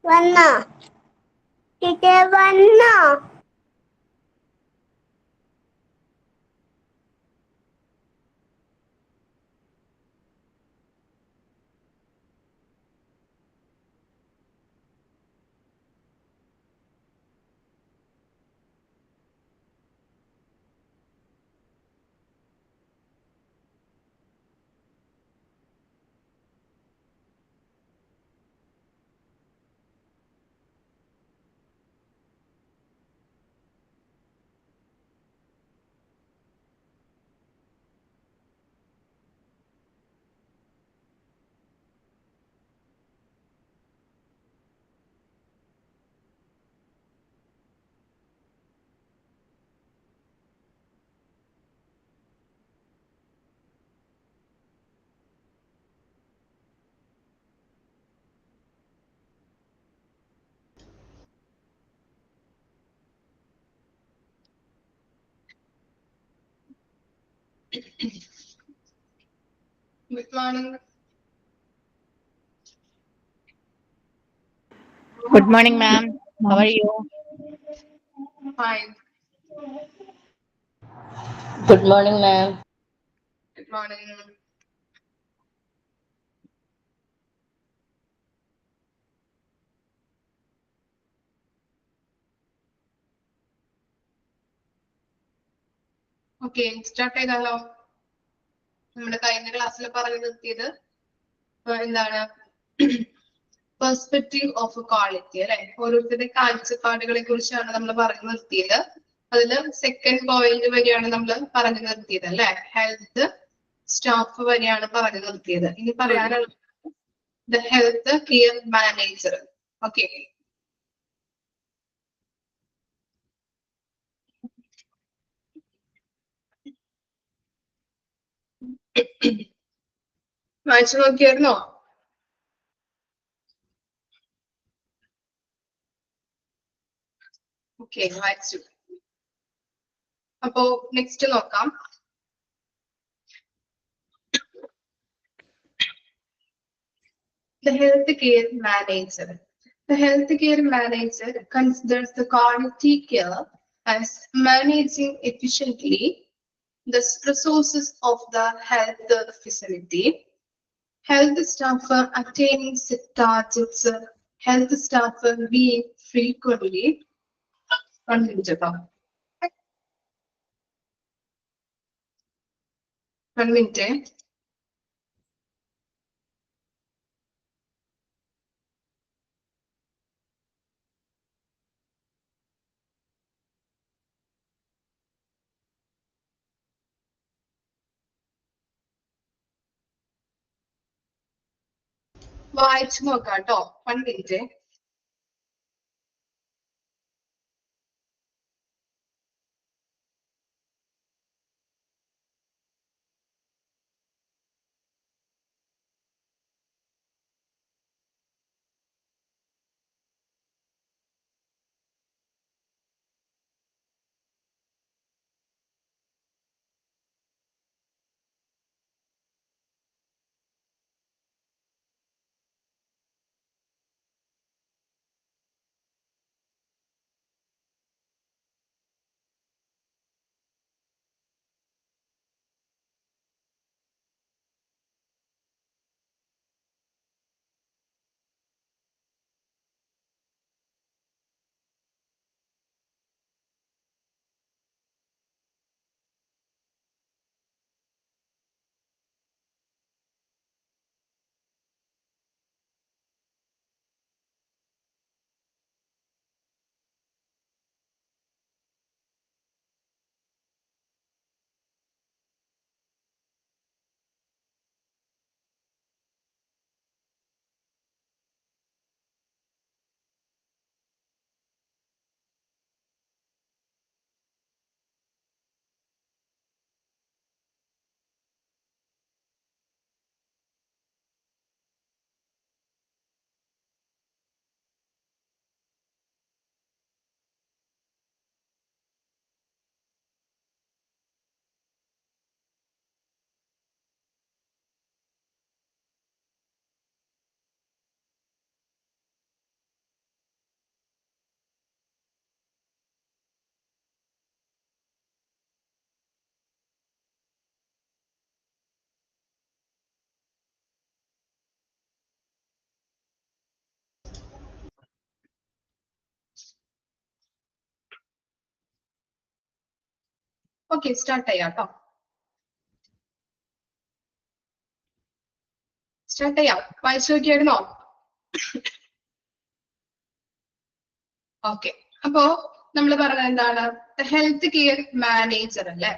വന്നോ ടീച്ചർ വന്നോ? Good morning. Good morning, ma'am. How are you? Fine. Good morning, ma'am. Good morning. Okay start ചെയ്താലോ? നമ്മുടെ കഴിഞ്ഞ ക്ലാസ്സിൽ പറഞ്ഞു നിർത്തിയത് എന്താണ് പെർസ്പെക്റ്റീവ് ഓഫ് ക്വാളിറ്റി അല്ലെ, ഓരോരുത്തരുടെ കാഴ്ചപ്പാടുകളെ കുറിച്ചാണ് നമ്മൾ പറഞ്ഞു നിർത്തിയത്. അതില് സെക്കൻഡ് പോയിന്റ് വരെയാണ് നമ്മൾ പറഞ്ഞു നിർത്തിയത് അല്ലെ, ഹെൽത്ത് സ്റ്റാഫ് വരെയാണ് പറഞ്ഞു നിർത്തിയത്. ഇനി പറയാനുള്ളത് the health care manager. Okay, വായിച്ചു നോക്കിയായിരുന്നോ? ഓക്കെ, വായിച്ചു. അപ്പോ നെക്സ്റ്റ് നോക്കാം. The health care manager. The health care manager considers the quality care as managing efficiently the resources of the health facility. Health staff attaining set targets, health staff being frequently. 1 minute about. 1 minute. വായിച്ചു നോക്കാം കേട്ടോ, 1 minute. Okay, start ചെയ്യാം കേട്ടോ. Start ചെയ്യാം. വായിച്ചു നോക്കിയായിരുന്നോ? Okay, അപ്പോ നമ്മൾ പറഞ്ഞത് എന്താണ്? ദ ഹെൽത്ത് കെയർ മാനേജർ അല്ലെ.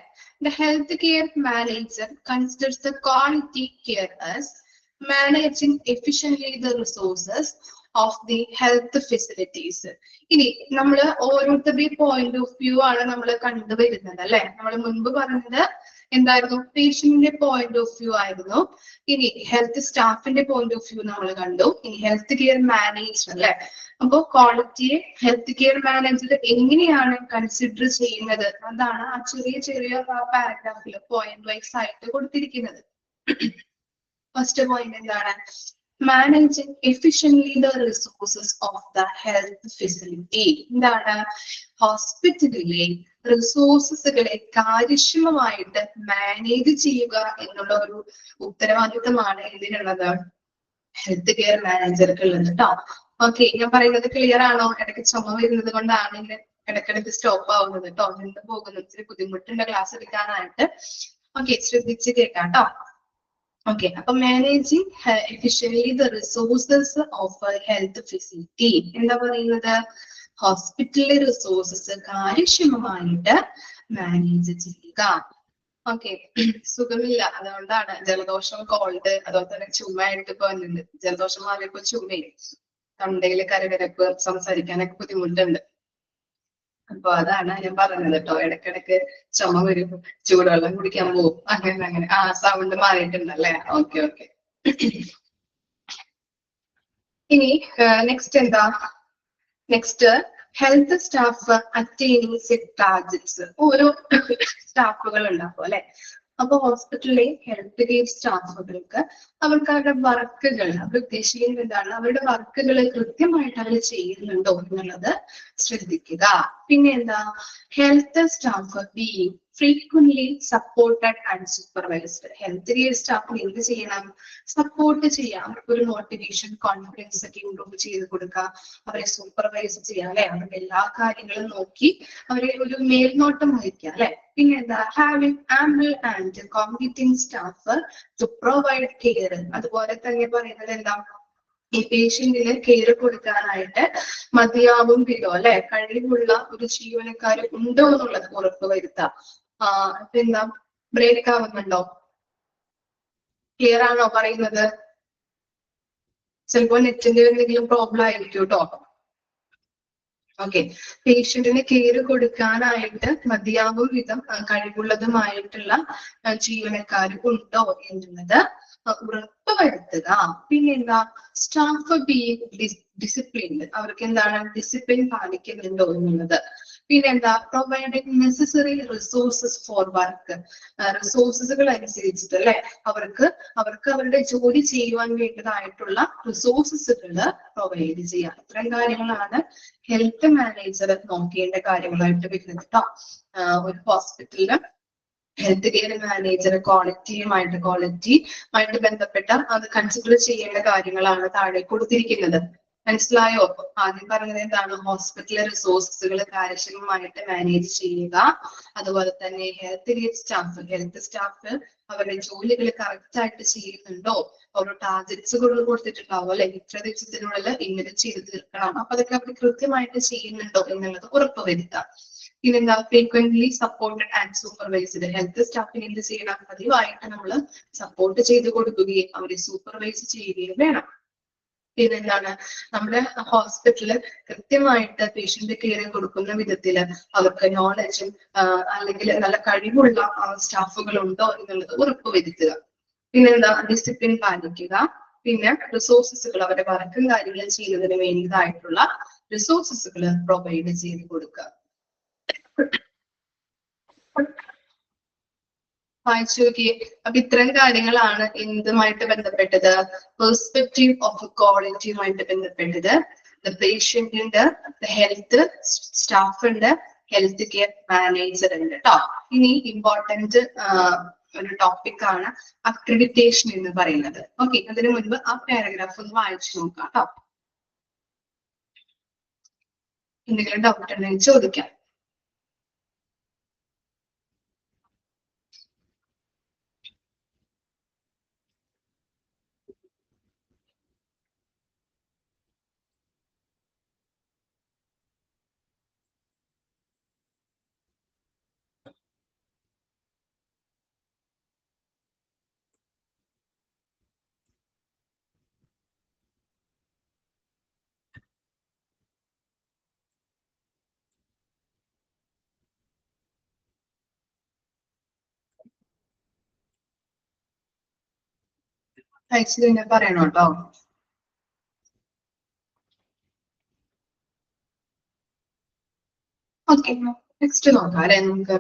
The health care manager considers the quality care as managing efficiently the resources of the health facilities. ഇനി നമ്മൾ ഓരോരുത്തരുടെ പോയിന്റ് ഓഫ് വ്യൂ ആണ് നമ്മൾ കണ്ടുവരുന്നത് അല്ലെ. നമ്മൾ മുൻപ് പറഞ്ഞത് എന്തായിരുന്നു? പേഷ്യന്റിന്റെ പോയിന്റ് ഓഫ് വ്യൂ ആയിരുന്നു. ഇനി ഹെൽത്ത് സ്റ്റാഫിന്റെ പോയിന്റ് ഓഫ് വ്യൂ നമ്മൾ കണ്ടു. ഇനി ഹെൽത്ത് കെയർ മാനേജർ അല്ലെ. അപ്പോ ക്വാളിറ്റിയെ ഹെൽത്ത് കെയർ മാനേജർ എങ്ങനെയാണ് കൺസിഡർ ചെയ്യുന്നത് അതാണ് ആ ചെറിയ ചെറിയ പാരഗ്രാഫിൽ പോയിന്റ് വൈസ് ആയിട്ട് കൊടുത്തിരിക്കുന്നത്. ഫസ്റ്റ് പോയിന്റ് എന്താണ്? Managing efficiently the resources of the health facility. എന്താണ്? ഹോസ്പിറ്റലിലെ റിസോഴ്സസുകളെ കാര്യക്ഷമമായിട്ട് മാനേജ് ചെയ്യുക എന്നുള്ള ഒരു ഉത്തരവാദിത്തമാണ് ഇതിനുള്ളത്, ഹെൽത്ത് കെയർ മാനേജർക്ക് ഉള്ളത് കേട്ടോ. ഓക്കെ, ഞാൻ പറയുന്നത് ക്ലിയർ ആണോ? ഇടയ്ക്ക് ചുമ വരുന്നത് കൊണ്ടാണ് ഇങ്ങനെ ഇടയ്ക്കിടയ്ക്ക് സ്റ്റോപ്പ് ആവുന്നത് കേട്ടോ. നിന്ന് പോകുന്നത് ഇച്ചിരി ബുദ്ധിമുട്ടുണ്ട് ക്ലാസ് എടുക്കാനായിട്ട്. ഓക്കെ, ശ്രദ്ധിച്ച് കേൾക്കാം കേട്ടോ. ഓക്കെ, അപ്പൊ managing efficiently the resources of health facility എന്താ പറയുന്നത്? ഹോസ്പിറ്റലിലെ റിസോഴ്സസ് കാര്യക്ഷമമായിട്ട് മാനേജ് ചെയ്യുക. ഓക്കെ, സുഖമില്ല, അതുകൊണ്ടാണ് ജലദോഷം, കോൾഡ്, അതുപോലെ തന്നെ ചുമയായിട്ട് ഇപ്പൊ വന്നിട്ടുണ്ട്. ജലദോഷം മാറിയപ്പോ ചുമയും, തൊണ്ടയില് കരകരപ്പ്, സംസാരിക്കാനൊക്കെ ബുദ്ധിമുട്ടുണ്ട്. അപ്പൊ അതാണ് ഞാൻ പറഞ്ഞത് കേട്ടോ. ഇടയ്ക്കിടയ്ക്ക് ചുമ വരും, ചൂടുവെള്ളം കുടിക്കാൻ പോകും, അങ്ങനെ ആ സൗണ്ട് മാറിയിട്ടുണ്ടല്ലേ. Okay okay. ഇനി നെക്സ്റ്റ് എന്താ? Next health staff attaining set targets. ഓരോ സ്റ്റാഫുകൾ ഉണ്ടാക്കും അല്ലെ. അപ്പൊ ഹോസ്പിറ്റലിലെ ഹെൽത്ത് കെയർ സ്റ്റാഫുകൾക്ക് അവർക്ക് അവരുടെ വർക്കുകൾ, അവർ ഉദ്ദേശിക്കുന്നത് എന്താണ്? അവരുടെ വർക്കുകൾ കൃത്യമായിട്ട് അവർ ചെയ്യുന്നുണ്ടോ എന്നുള്ളത് ശ്രദ്ധിക്കുക. പിന്നെ എന്താ? Health staff being frequently supported and supervised. Health care സ്റ്റാഫിന് എന്ത് ചെയ്യണം? സപ്പോർട്ട് ചെയ്യാം. അവർക്ക് ഒരു മോട്ടിവേഷൻ, കോൺഫിഡൻസ് ഒക്കെ ഇംപ്രൂവ് ചെയ്ത് കൊടുക്കുക, അവരെ സൂപ്പർവൈസ് ചെയ്യാം അല്ലെ. അവരുടെ എല്ലാ കാര്യങ്ങളും നോക്കി അവരെ ഒരു മേൽനോട്ടം വഹിക്കുക അല്ലെ. പിന്നെ എന്താ? Having ample and competing staff to provide care. അതുപോലെ തന്നെ പറയുന്നത് എന്താ? ഈ പേഷ്യന്റിന് കെയർ കൊടുക്കാനായിട്ട് മതിയാവും വിധം അല്ലെ കഴിവുള്ള ഒരു ജീവനക്കാർ ഉണ്ടോ എന്നുള്ളത് ഉറപ്പുവരുത്താം. എന്താ? ബ്രേക്ക് ആവുന്നുണ്ടോ? ക്ലിയർ ആണോ പറയുന്നത്? ചിലപ്പോ നെറ്റിന്റെ എന്തെങ്കിലും പ്രോബ്ലം ആയിരിക്കും കേട്ടോ. ഓക്കെ, പേഷ്യന്റിന് കെയർ കൊടുക്കാനായിട്ട് മതിയാവും വിധം കഴിവുള്ളതുമായിട്ടുള്ള ജീവനക്കാർ ഉണ്ടോ എന്നുള്ളത് ഉറപ്പുവരുത്തുക. പിന്നെന്താ? Staff being disciplined. അവർക്ക് എന്താണ്? ഡിസിപ്ലിൻ പാലിക്കുന്നുണ്ടോ എന്നുള്ളത്. പിന്നെന്താ? Providing necessary resources for work. റിസോഴ്സസുകൾ അനുസരിച്ചിട്ട് അല്ലെ അവർക്ക് അവരുടെ ജോലി ചെയ്യുവാൻ വേണ്ടതായിട്ടുള്ള റിസോഴ്സസുകൾ പ്രൊവൈഡ് ചെയ്യുക. ഇത്രയും കാര്യങ്ങളാണ് ഹെൽത്ത് മാനേജർ നോക്കേണ്ട കാര്യങ്ങളായിട്ട് വരുന്നത് കേട്ടോ. ഒരു ഹോസ്പിറ്റലില് ഹെൽത്ത് കെയർ മാനേജർ ക്വാളിറ്റിയുമായിട്ട് ബന്ധപ്പെട്ട അത് കൺസിഡർ ചെയ്യേണ്ട കാര്യങ്ങളാണ് താഴെ കൊടുത്തിരിക്കുന്നത്. മനസ്സിലായോ? ആദ്യം പറഞ്ഞത് എന്താണ്? ഹോസ്പിറ്റലിലെ റിസോഴ്സസുകൾ കാര്യക്ഷമമായിട്ട് മാനേജ് ചെയ്യുക. അതുപോലെ തന്നെ ഹെൽത്ത് സ്റ്റാഫ് അവരുടെ ജോലികൾ കറക്റ്റ് ആയിട്ട് ചെയ്യുന്നുണ്ടോ? ഓരോ ടാർഗറ്റ്സുകൾ കൊടുത്തിട്ടുണ്ടാവും അല്ലെ. ഇത്ര ദിവസത്തിനുള്ളിൽ ഇങ്ങനെ ചെയ്ത് തീർക്കണം. അപ്പൊ അതൊക്കെ അവർ കൃത്യമായിട്ട് ചെയ്യുന്നുണ്ടോ എന്നുള്ളത് ഉറപ്പുവരുത്താം. പിന്നെന്താ? Frequently supported and supervised. Health സ്റ്റാഫിന് എന്ത് ചെയ്യണം? പതിവായിട്ട് നമ്മൾ സപ്പോർട്ട് ചെയ്ത് കൊടുക്കുകയും അവരെ സൂപ്പർവൈസ് ചെയ്യുകയും വേണം. പിന്നെന്താണ്? നമ്മുടെ ഹോസ്പിറ്റലിൽ കൃത്യമായിട്ട് പേഷ്യന്റ് കെയർ കൊടുക്കുന്ന വിധത്തില് അവർക്ക് നോളജും അല്ലെങ്കിൽ നല്ല കഴിവുള്ള സ്റ്റാഫുകൾ ഉണ്ടോ എന്നുള്ളത് ഉറപ്പുവരുത്തുക. പിന്നെന്താ? ഡിസിപ്ലിൻ പാലിക്കുക. പിന്നെ റിസോഴ്സസുകൾ അവരുടെ വർക്കും കാര്യങ്ങൾ ചെയ്യുന്നതിന് വേണ്ടിയതായിട്ടുള്ള റിസോഴ്സസുകൾ പ്രൊവൈഡ് ചെയ്ത് കൊടുക്കുക. വായിച്ചു നോക്കിയേ. അപ്പൊ ഇത്തരം കാര്യങ്ങളാണ് എന്തുമായിട്ട് ബന്ധപ്പെട്ടത്? പെർസ്പെക്റ്റീവ് ഓഫ് ക്വാളിറ്റിയുമായിട്ട് ബന്ധപ്പെട്ടത്. പേഷ്യന്റിന്റെ ഹെൽത്ത് സ്റ്റാഫ് ഉണ്ട്, ഹെൽത്ത് കെയർ മാനേജർ ഉണ്ട് കേട്ടോ. ഇനി ഇമ്പോർട്ടന്റ് ഒരു ടോപ്പിക് ആണ് അക്രഡിറ്റേഷൻ എന്ന് പറയുന്നത്. ഓക്കെ, അതിനു മുൻപ് ആ പാരഗ്രാഫ് ഒന്ന് വായിച്ചു നോക്കാം കേട്ടോ. എന്തെങ്കിലും ഡൗട്ട് ഉണ്ടെങ്കിൽ ചോദിക്കാം. അയച്ചു കഴിഞ്ഞാൽ പറയണം കേട്ടോ. ഓക്കെ, നെക്സ്റ്റ് നോക്കാം അല്ലെ നമുക്ക്.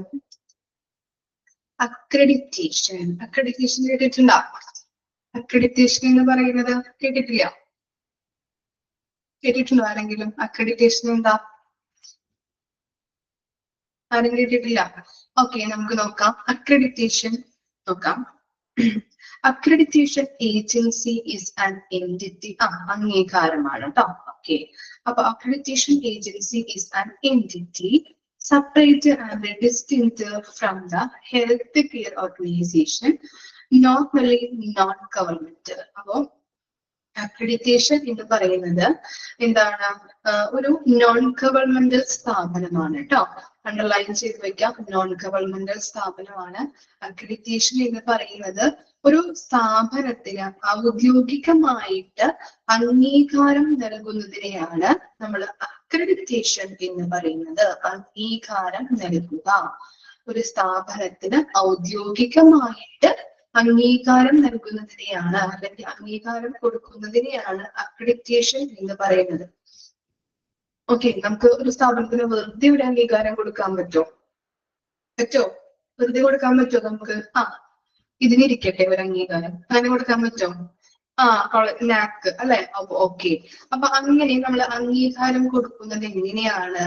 അക്രഡിറ്റേഷൻ. അക്രഡിറ്റേഷൻ കേട്ടിട്ടുണ്ടോ? അക്രഡിറ്റേഷൻ എന്ന് പറയുന്നത് കേട്ടിട്ടില്ല? കേട്ടിട്ടുണ്ടോ ആരെങ്കിലും? അക്രഡിറ്റേഷൻ എന്താ? ആരും കേട്ടിട്ടില്ല? ഓക്കെ, നമുക്ക് നോക്കാം. അക്രഡിറ്റേഷൻ നോക്കാം. Accreditation agency is an entity. അംഗീകാരമാണ് കേട്ടോ. ഓക്കെ, അപ്പൊ accreditation agency is an entity separate and distinct from the health care organisation, normally non government. അപ്പോ അക്രഡിറ്റേഷൻ എന്ന് പറയുന്നത് എന്താണ്? ഒരു നോൺ ഗവൺമെന്റൽ സ്ഥാപനമാണ് കേട്ടോ. അണ്ടർലൈൻ ചെയ്ത് വെക്കാം, നോൺ ഗവൺമെന്റൽ സ്ഥാപനമാണ്. അക്രഡിറ്റേഷൻ എന്ന് പറയുന്നത് ഒരു സ്ഥാപനത്തിന് ഔദ്യോഗികമായിട്ട് അംഗീകാരം നൽകുന്നതിനെയാണ് നമ്മൾ അക്രഡിറ്റേഷൻ എന്ന് പറയുന്നത്. അംഗീകാരം നൽകുക. ഒരു സ്ഥാപനത്തിന് ഔദ്യോഗികമായിട്ട് അംഗീകാരം നൽകുന്നതിനെയാണ്, അല്ലെങ്കിൽ അംഗീകാരം കൊടുക്കുന്നതിനെയാണ് അക്രഡിറ്റേഷൻ എന്ന് പറയുന്നത്. ഓക്കെ, നമുക്ക് ഒരു സ്ഥാപനത്തിന് വെറുതെ ഒരു അംഗീകാരം കൊടുക്കാൻ പറ്റുമോ? വെറുതെ കൊടുക്കാൻ പറ്റുമോ നമുക്ക്? ഇതിനിരിക്കട്ടെ ഒരു അംഗീകാരം, അങ്ങനെ കൊടുക്കാൻ പറ്റുമോ? നാക്ക് അല്ലെ? ഓക്കെ, അപ്പൊ അങ്ങനെ നമ്മൾ അംഗീകാരം കൊടുക്കുന്നത് എങ്ങനെയാണ്?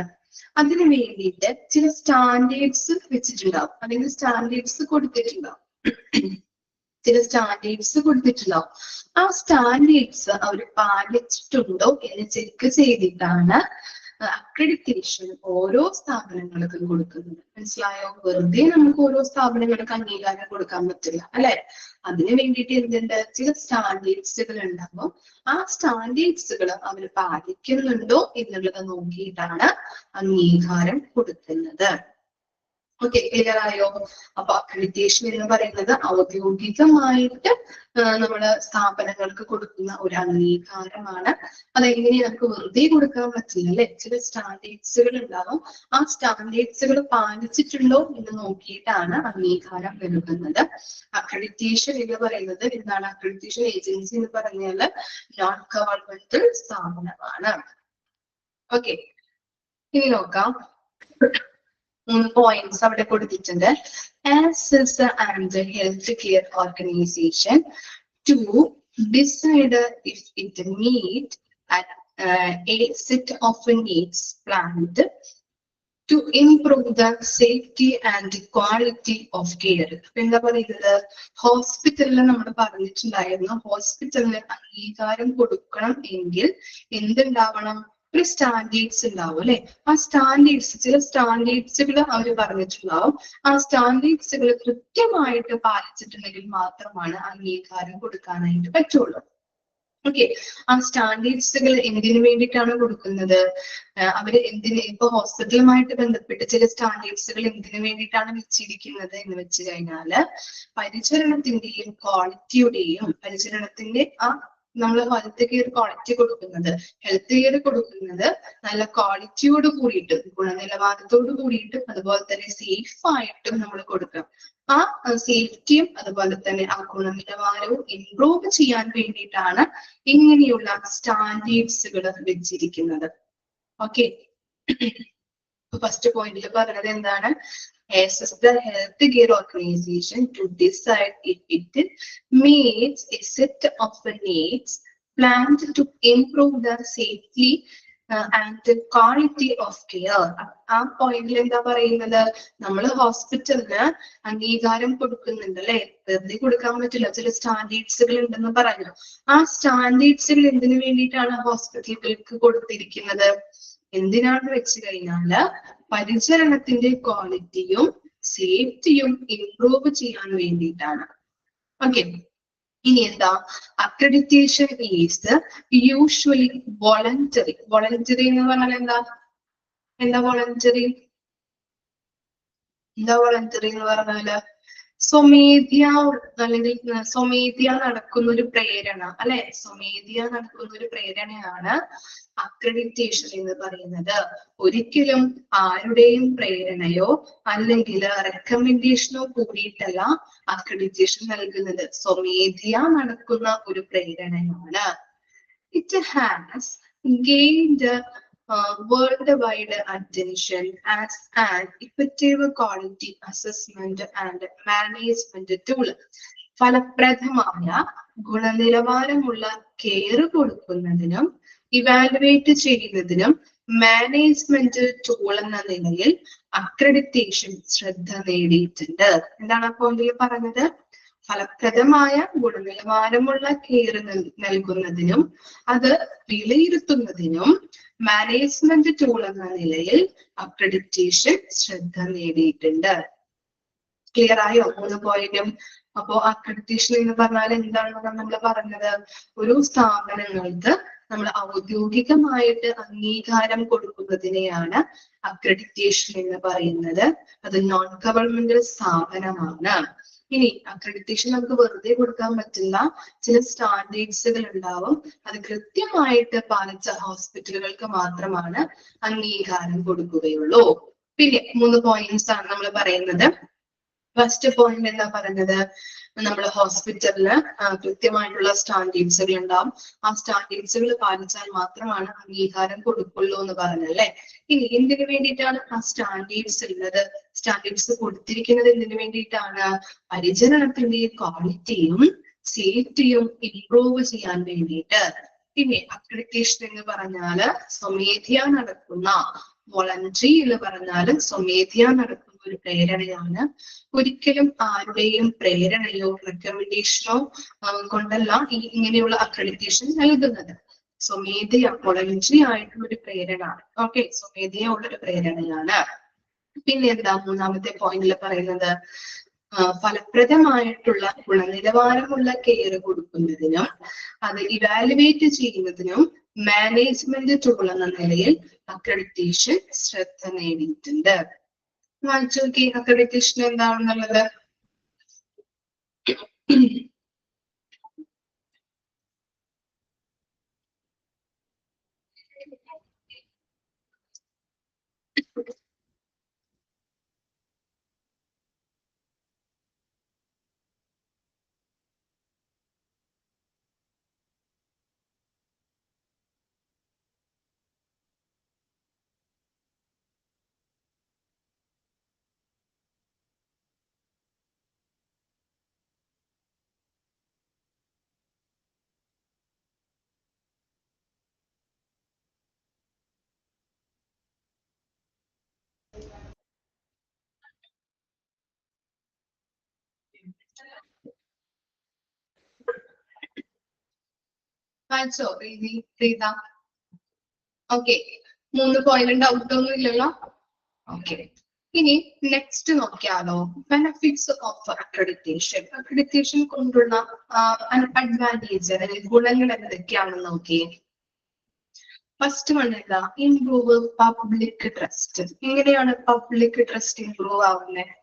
അതിനു വേണ്ടിയിട്ട് ചില സ്റ്റാൻഡേർഡ്സ് വെച്ചിട്ടുണ്ടാവും, അല്ലെങ്കിൽ സ്റ്റാൻഡേർഡ്സ് കൊടുത്തിട്ടുണ്ടാവും. ചില സ്റ്റാൻഡേർഡ്സ് കൊടുത്തിട്ടുണ്ടാവും. ആ സ്റ്റാൻഡേർഡ്സ് അവർ പാലിച്ചിട്ടുണ്ടോ എന്ന് ചെക്ക് ചെയ്തിട്ടാണ് അക്രഡിറ്റേഷൻ ഓരോ സ്ഥാപനങ്ങൾക്കും കൊടുക്കുന്നത്. മനസ്സിലായോ? വെറുതെ നമുക്ക് ഓരോ സ്ഥാപനങ്ങൾക്ക് അംഗീകാരം കൊടുക്കാൻ പറ്റില്ല അല്ലെ? അതിനു വേണ്ടിയിട്ട് എന്തുണ്ട്? ചില സ്റ്റാൻഡേർഡ്സുകൾ ഉണ്ടാകും. ആ സ്റ്റാൻഡേർഡ്സുകൾ അവർ പാലിക്കുന്നുണ്ടോ എന്നുള്ളത് നോക്കിയിട്ടാണ് അംഗീകാരം കൊടുക്കുന്നത്. ഓക്കെ, ക്ലിയർ ആയോ? അപ്പൊ അക്രഡിറ്റേഷൻ എന്ന് പറയുന്നത് ഔദ്യോഗികമായിട്ട് നമ്മള് സ്ഥാപനങ്ങൾക്ക് കൊടുക്കുന്ന ഒരു അംഗീകാരമാണ്. അതെങ്ങനെ നമുക്ക് വെറുതെ കൊടുക്കാൻ പറ്റില്ല അല്ലെ? ചില സ്റ്റാൻഡേർഡ്സുകൾ ഉണ്ടാവും. ആ സ്റ്റാൻഡേർഡ്സുകൾ പാലിച്ചിട്ടുണ്ടോ എന്ന് നോക്കിയിട്ടാണ് അംഗീകാരം നൽകുന്നത്. അക്രഡിറ്റേഷൻ എന്ന് പറയുന്നത് എന്താണ്? അക്രഡിറ്റേഷൻ ഏജൻസി എന്ന് പറഞ്ഞാല് നോൺ ഗവൺമെന്റൽ സ്ഥാപനമാണ്. ഓക്കെ, ഇനി നോക്കാം. പോയിന്റ്സ് അവിടെ കൊടുത്തിട്ടുണ്ട്. As and health care organization to decide if it meet a set of needs planned to improve the safety and quality of care. എന്താ പറയുന്നത്? ഹോസ്പിറ്റലിൽ നമ്മൾ പറഞ്ഞിട്ടുണ്ടായിരുന്നു, ഹോസ്പിറ്റലിന് അംഗീകാരം കൊടുക്കണം എങ്കിൽ എന്തുണ്ടാവണം? ഒരു സ്റ്റാൻഡേർഡ്സ് ഉണ്ടാവും അല്ലെ? ആ സ്റ്റാൻഡേർഡ്സ്, ചില സ്റ്റാൻഡേർഡ്സുകൾ അവർ പറഞ്ഞിട്ടുണ്ടാവും. ആ സ്റ്റാൻഡേർഡ്സുകൾ കൃത്യമായിട്ട് പാലിച്ചിട്ടുണ്ടെങ്കിൽ മാത്രമാണ് അംഗീകാരം കൊടുക്കാനായിട്ട് പറ്റുള്ളൂ. ഓക്കെ, ആ സ്റ്റാൻഡേർഡ്സുകൾ എന്തിനു വേണ്ടിയിട്ടാണ് കൊടുക്കുന്നത്? അവര് ഇപ്പൊ ഹോസ്പിറ്റലുമായിട്ട് ബന്ധപ്പെട്ട് ചില സ്റ്റാൻഡേർഡ്സുകൾ എന്തിനു വേണ്ടിയിട്ടാണ് വെച്ചിരിക്കുന്നത് എന്ന് വെച്ച് കഴിഞ്ഞാല് പരിചരണത്തിന്റെയും ക്വാളിറ്റിയുടെയും, പരിചരണത്തിന്റെ നമ്മൾ ഹെൽത്ത് കെയർ ക്വാളിറ്റി കൊടുക്കുന്നത്, ഹെൽത്ത് കെയർ കൊടുക്കുന്നത് നല്ല ക്വാളിറ്റിയോട് കൂടിയിട്ട്, ഗുണനിലവാരത്തോട് കൂടിയിട്ടും അതുപോലെ തന്നെ സേഫ് ആയിട്ടും നമ്മൾ കൊടുക്കണം. ആ സേഫ്റ്റിയും അതുപോലെ തന്നെ ആ ഗുണനിലവാരവും ഇംപ്രൂവ് ചെയ്യാൻ വേണ്ടിയിട്ടാണ് ഇങ്ങനെയുള്ള സ്റ്റാൻഡേർഡ്സുകൾ വെച്ചിരിക്കുന്നത്. ഓക്കെ, ഫസ്റ്റ് പോയിന്റിൽ പറഞ്ഞത് എന്താണ്? Asks the health care organization to decide if it meets a set of needs planned to improve the safety and quality of care. ആ പോയിന്റിൽ എന്താ പറയുന്നത്? നമ്മൾ ഹോസ്പിറ്റലിന് അംഗീകാരം കൊടുക്കുന്നുണ്ട് അല്ലെ? വെറുതെ കൊടുക്കാൻ പറ്റില്ല, ചില സ്റ്റാൻഡേർഡ്സുകൾ ഉണ്ടെന്ന് പറഞ്ഞു. ആ സ്റ്റാൻഡേർഡ്സുകൾ എന്തിനു വേണ്ടിയിട്ടാണ് ഹോസ്പിറ്റലുകൾക്ക് കൊടുത്തിരിക്കുന്നത്? എന്തിനാണ് വെച്ച് കഴിഞ്ഞാല് പരിചരണത്തിന്റെ ക്വാളിറ്റിയും സേഫ്റ്റിയും ഇംപ്രൂവ് ചെയ്യാൻ വേണ്ടിയിട്ടാണ്. ഓക്കെ, ഇനി എന്താ? Accreditation is usually voluntary. Voluntary എന്ന് പറഞ്ഞാൽ എന്താ? വോളണ്ടറി? വോളണ്ടറി എന്ന് പറഞ്ഞാല് സ്വമേധ്യ അല്ലെങ്കിൽ സ്വമേധ്യ നടക്കുന്ന ഒരു പ്രേരണ അല്ലെ, സ്വമേധ്യ നടക്കുന്ന ഒരു പ്രേരണയാണ് അക്രഡിറ്റേഷൻ എന്ന് പറയുന്നത്. ഒരിക്കലും ആരുടെയും പ്രേരണയോ അല്ലെങ്കിൽ റെക്കമെൻഡേഷനോ കൂടിയിട്ടല്ല അക്രഡിറ്റേഷൻ നൽകുന്നത്. സ്വമേധ്യ നടക്കുന്ന ഒരു പ്രേരണയാണ്. It has gained worldwide attention as an effective quality assessment and management tool. ഫലപ്രദമായ ഗുണനിലവാരമുള്ള കെയർ കൊടുക്കുന്നതിനും ഇവാലുവേറ്റ് ചെയ്യുന്നതിനും മാനേജ്മെന്റ് ടൂൾ എന്ന നിലയിൽ അക്രഡിറ്റേഷൻ ശ്രദ്ധ നേടിയിട്ടുണ്ട്. എന്താണ് ആ പോയിന്റിൽ പറഞ്ഞത്? ഫലപ്രദമായ ഗുണനിലവാരമുള്ള കെയർ നൽകുന്നതിനും അത് വിലയിരുത്തുന്നതിനും മാനേജ്മെന്റ് ടൂൾ എന്ന നിലയിൽ അക്രഡിറ്റേഷൻ ശ്രദ്ധ നേടിയിട്ടുണ്ട്. ക്ലിയർ ആയോ 3 പോയിന്റും? അപ്പോ അക്രഡിറ്റേഷൻ എന്ന് പറഞ്ഞാൽ എന്താണെന്ന് നമ്മൾ പറഞ്ഞത്, ഒരു സ്ഥാപനങ്ങൾക്ക് നമ്മൾ ഔദ്യോഗികമായിട്ട് അംഗീകാരം കൊടുക്കുന്നതിനെയാണ് അക്രഡിറ്റേഷൻ എന്ന് പറയുന്നത്. അത് നോൺ ഗവൺമെന്റൽ സ്ഥാപനമാണ്. ഇനി അക്രഡിറ്റേഷൻ നമുക്ക് വെറുതെ കൊടുക്കാൻ പറ്റില്ല. ചില സ്റ്റാൻഡേർഡ്സുകൾ ഉണ്ടാവും. അത് കൃത്യമായിട്ട് പാലിച്ച ഹോസ്പിറ്റലുകൾക്ക് മാത്രമാണ് അംഗീകാരം കൊടുക്കുകയുള്ളൂ. പിന്നെ 3 പോയിന്റ്സ് ആണ് നമ്മൾ പറയുന്നത്. ഫസ്റ്റ് പോയിന്റ് എന്താ പറഞ്ഞത്? നമ്മൾ ഹോസ്പിറ്റലിന് കൃത്യമായിട്ടുള്ള സ്റ്റാൻഡേർഡ്സുകൾ ഉണ്ടാവും. ആ സ്റ്റാൻഡേർഡ്സുകൾ പാലിച്ചാൽ മാത്രമാണ് അംഗീകാരം കൊടുക്കുള്ളൂ എന്ന് പറഞ്ഞല്ലേ. ഇനി എന്തിനു വേണ്ടിയിട്ടാണ് ആ സ്റ്റാൻഡേർഡ്സ് ഉള്ളത്? സ്റ്റാൻഡേർഡ്സ് കൊടുത്തിരിക്കുന്നത് എന്തിനു വേണ്ടിയിട്ടാണ്? പരിചരണത്തിന്റെ ക്വാളിറ്റിയും സേഫ്റ്റിയും ഇംപ്രൂവ് ചെയ്യാൻ വേണ്ടിയിട്ട്. പിന്നെ അക്രഡിറ്റേഷൻ എന്ന് പറഞ്ഞാല് സ്വമേധ്യ നടക്കുന്ന, വോളണ്ടറി എന്ന് പറഞ്ഞാല് സ്വമേധ്യ നടക്കുന്ന ഒരു പ്രേരണയാണ്. ഒരിക്കലും ആരുടെയും പ്രേരണയോ റെക്കമെൻഡേഷനോ കൊണ്ടല്ല ഇങ്ങനെയുള്ള അക്രഡിറ്റേഷൻ നൽകുന്നത്. സ്വമേധയ വോളണ്ടറി ആയിട്ടുള്ള ഒരു പ്രേരണയാണ്. ഓക്കെ, സ്വമേധയ ഉള്ളൊരു പ്രേരണയാണ്. പിന്നെ എന്താ 3ാമത്തെ പോയിന്റിൽ പറയുന്നത്? ഫലപ്രദമായിട്ടുള്ള ഗുണനിലവാരമുള്ള കെയർ കൊടുക്കുന്നതിനും അത് ഇവാലുവേറ്റ് ചെയ്യുന്നതിനും മാനേജ്മെന്റ് ടൂൾ എന്ന നിലയിൽ അക്രഡിറ്റേഷൻ ശ്രദ്ധ നേടിയിട്ടുണ്ട്. വായിച്ചു നോക്കി അക്രഡിറ്റേഷൻ എന്താണെന്നുള്ളത്. വായിച്ചോ റീത? ഓക്കെ, 3 പോയിന്റ് ഡൗട്ട് ഒന്നും ഇല്ലല്ലോ? ഓക്കെ, ഇനി നെക്സ്റ്റ് നോക്കിയാലോ? Benefits of accreditation. അക്രഡിറ്റേഷൻ കൊണ്ടുള്ള അഡ്വാൻറ്റേജ് അല്ലെങ്കിൽ ഗുണങ്ങൾ എന്തൊക്കെയാണെന്ന് നോക്കിയേ. ഫസ്റ്റ് വൺ എന്താ? Improve public trust. എങ്ങനെയാണ് പബ്ലിക് ട്രസ്റ്റ് ഇംപ്രൂവ് ആവുന്നത്?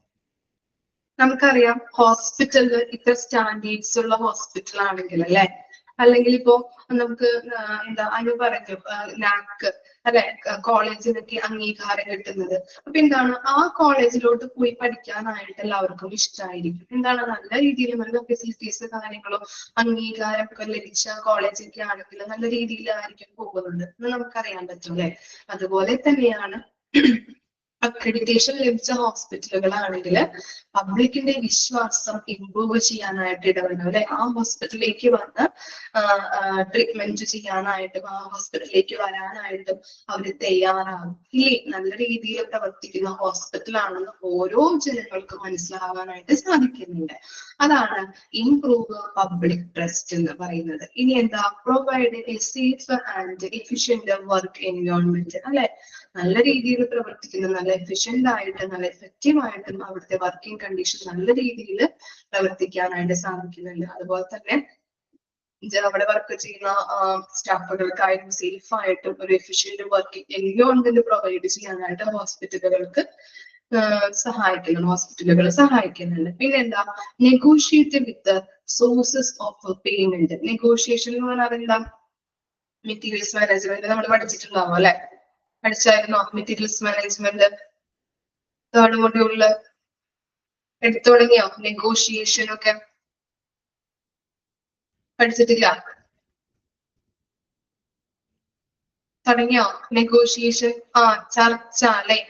നമുക്കറിയാം, ഹോസ്പിറ്റലിൽ ഇത്ര സ്റ്റാൻഡേർഡ്സ് ഉള്ള ഹോസ്പിറ്റൽ ആണെങ്കിൽ അല്ലെ, അല്ലെങ്കിൽ ഇപ്പോ നമുക്ക് എന്താ അനു പറഞ്ഞു നാക് അല്ലെ, കോളേജിനൊക്കെ അംഗീകാരം കിട്ടുന്നത്. അപ്പൊ എന്താണ്, ആ കോളേജിലോട്ട് പോയി പഠിക്കാനായിട്ട് എല്ലാവർക്കും ഇഷ്ടമായിരിക്കും. എന്താണ്, നല്ല രീതിയിൽ നല്ല ഫെസിലിറ്റീസ് കാര്യങ്ങളോ അംഗീകാരം ഒക്കെ ലഭിച്ച കോളേജൊക്കെ ആണെങ്കിൽ നല്ല രീതിയിലായിരിക്കും പോകുന്നത് എന്ന് നമുക്കറിയാൻ പറ്റും അല്ലെ. അതുപോലെ തന്നെയാണ് അക്രഡിറ്റേഷൻ ലഭിച്ച ഹോസ്പിറ്റലുകളാണെങ്കിൽ പബ്ലിക്കിന്റെ വിശ്വാസം ഇംപ്രൂവ് ചെയ്യാനായിട്ട് ഇടവരുന്നു അല്ലെ. ആ ഹോസ്പിറ്റലിലേക്ക് വന്ന് ട്രീറ്റ്മെന്റ് ചെയ്യാനായിട്ടും ആ ഹോസ്പിറ്റലിലേക്ക് വരാനായിട്ടും അവര് തയ്യാറാകും ഇല്ലേ. നല്ല രീതിയിൽ പ്രവർത്തിക്കുന്ന ഹോസ്പിറ്റലാണെന്ന് ഓരോ ജനങ്ങൾക്കും മനസ്സിലാവാനായിട്ട് സാധിക്കുന്നുണ്ട്. അതാണ് ഇംപ്രൂവ് പബ്ലിക് ട്രസ്റ്റ് എന്ന് പറയുന്നത്. ഇനി എന്താ? Provide A safe and efficient work environment അല്ലെ. നല്ല രീതിയിൽ പ്രവർത്തിക്കുന്ന, നല്ല എഫിഷ്യന്റ് ആയിട്ട് നല്ല എഫക്റ്റീവ് ആയിട്ടും അവിടുത്തെ വർക്കിംഗ് കണ്ടീഷൻ നല്ല രീതിയിൽ പ്രവർത്തിക്കാനായിട്ട് സാധിക്കുന്നുണ്ട്. അതുപോലെ തന്നെ അവിടെ വർക്ക് ചെയ്യുന്ന സ്റ്റാഫുകൾക്കായാലും സേഫ് ആയിട്ടും ഒരു എഫിഷ്യന്റ് വർക്കിംഗ് എൻവയോൺമെന്റ് പ്രൊവൈഡ് ചെയ്യാനായിട്ട് ഹോസ്പിറ്റലുകൾക്ക് സഹായിക്കുന്നുണ്ട്, ഹോസ്പിറ്റലുകൾ സഹായിക്കുന്നുണ്ട്. പിന്നെന്താ, negotiate with sources of payment. Negotiation എന്ന് പറഞ്ഞാൽ എന്താ, മെറ്റീരിയൽസ് മാനേജ്മെന്റ് നമ്മൾ പഠിച്ചിട്ടുണ്ടാവും അല്ലെ? പഠിച്ചായിരുന്നോ മെറ്റീരിയൽസ് മാനേജ്മെന്റ്? തേർഡ് മൊഡ്യൂളില് എടുത്തു തുടങ്ങിയോ നെഗോഷിയേഷൻ ഒക്കെ? പഠിച്ചിട്ടില്ല? തുടങ്ങിയോ നെഗോഷിയേഷൻ? ചർച്ച അല്ലെ?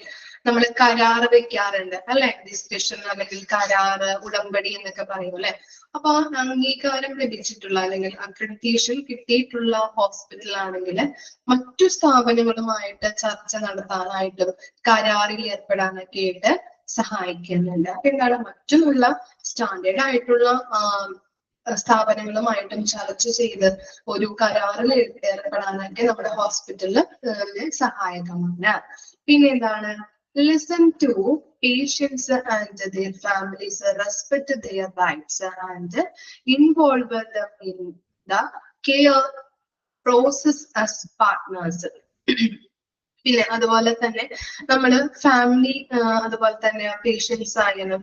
നമ്മൾ കരാറ് വെക്കാറുണ്ട് അല്ലെ? ഡിസ്കഷൻ അല്ലെങ്കിൽ കരാറ്, ഉടമ്പടി എന്നൊക്കെ പറയും അല്ലെ? അപ്പൊ അംഗീകാരം ലഭിച്ചിട്ടുള്ള അല്ലെങ്കിൽ അക്രഡിറ്റേഷൻ കിട്ടിയിട്ടുള്ള ഹോസ്പിറ്റൽ ആണെങ്കിൽ മറ്റു സ്ഥാപനങ്ങളുമായിട്ട് ചർച്ച നടത്താനായിട്ടും കരാറിൽ ഏർപ്പെടാനൊക്കെ ആയിട്ട് സഹായിക്കുന്നുണ്ട്. അപ്പൊ എന്താണ്, മറ്റുള്ള സ്റ്റാൻഡേർഡ് ആയിട്ടുള്ള സ്ഥാപനങ്ങളുമായിട്ടും ചർച്ച ചെയ്ത് ഒരു കരാറിൽ ഏർപ്പെടാനൊക്കെ നമ്മുടെ ഹോസ്പിറ്റലിൽ സഹായകമാണ്. പിന്നെ എന്താണ്, listen to patients and their families, respect their rights and involve them in the care process as partners. പിന്നെ അതുപോലെ തന്നെ നമ്മള് ഫാമിലി, അതുപോലെ തന്നെ പേഷ്യൻസ് ആയാലും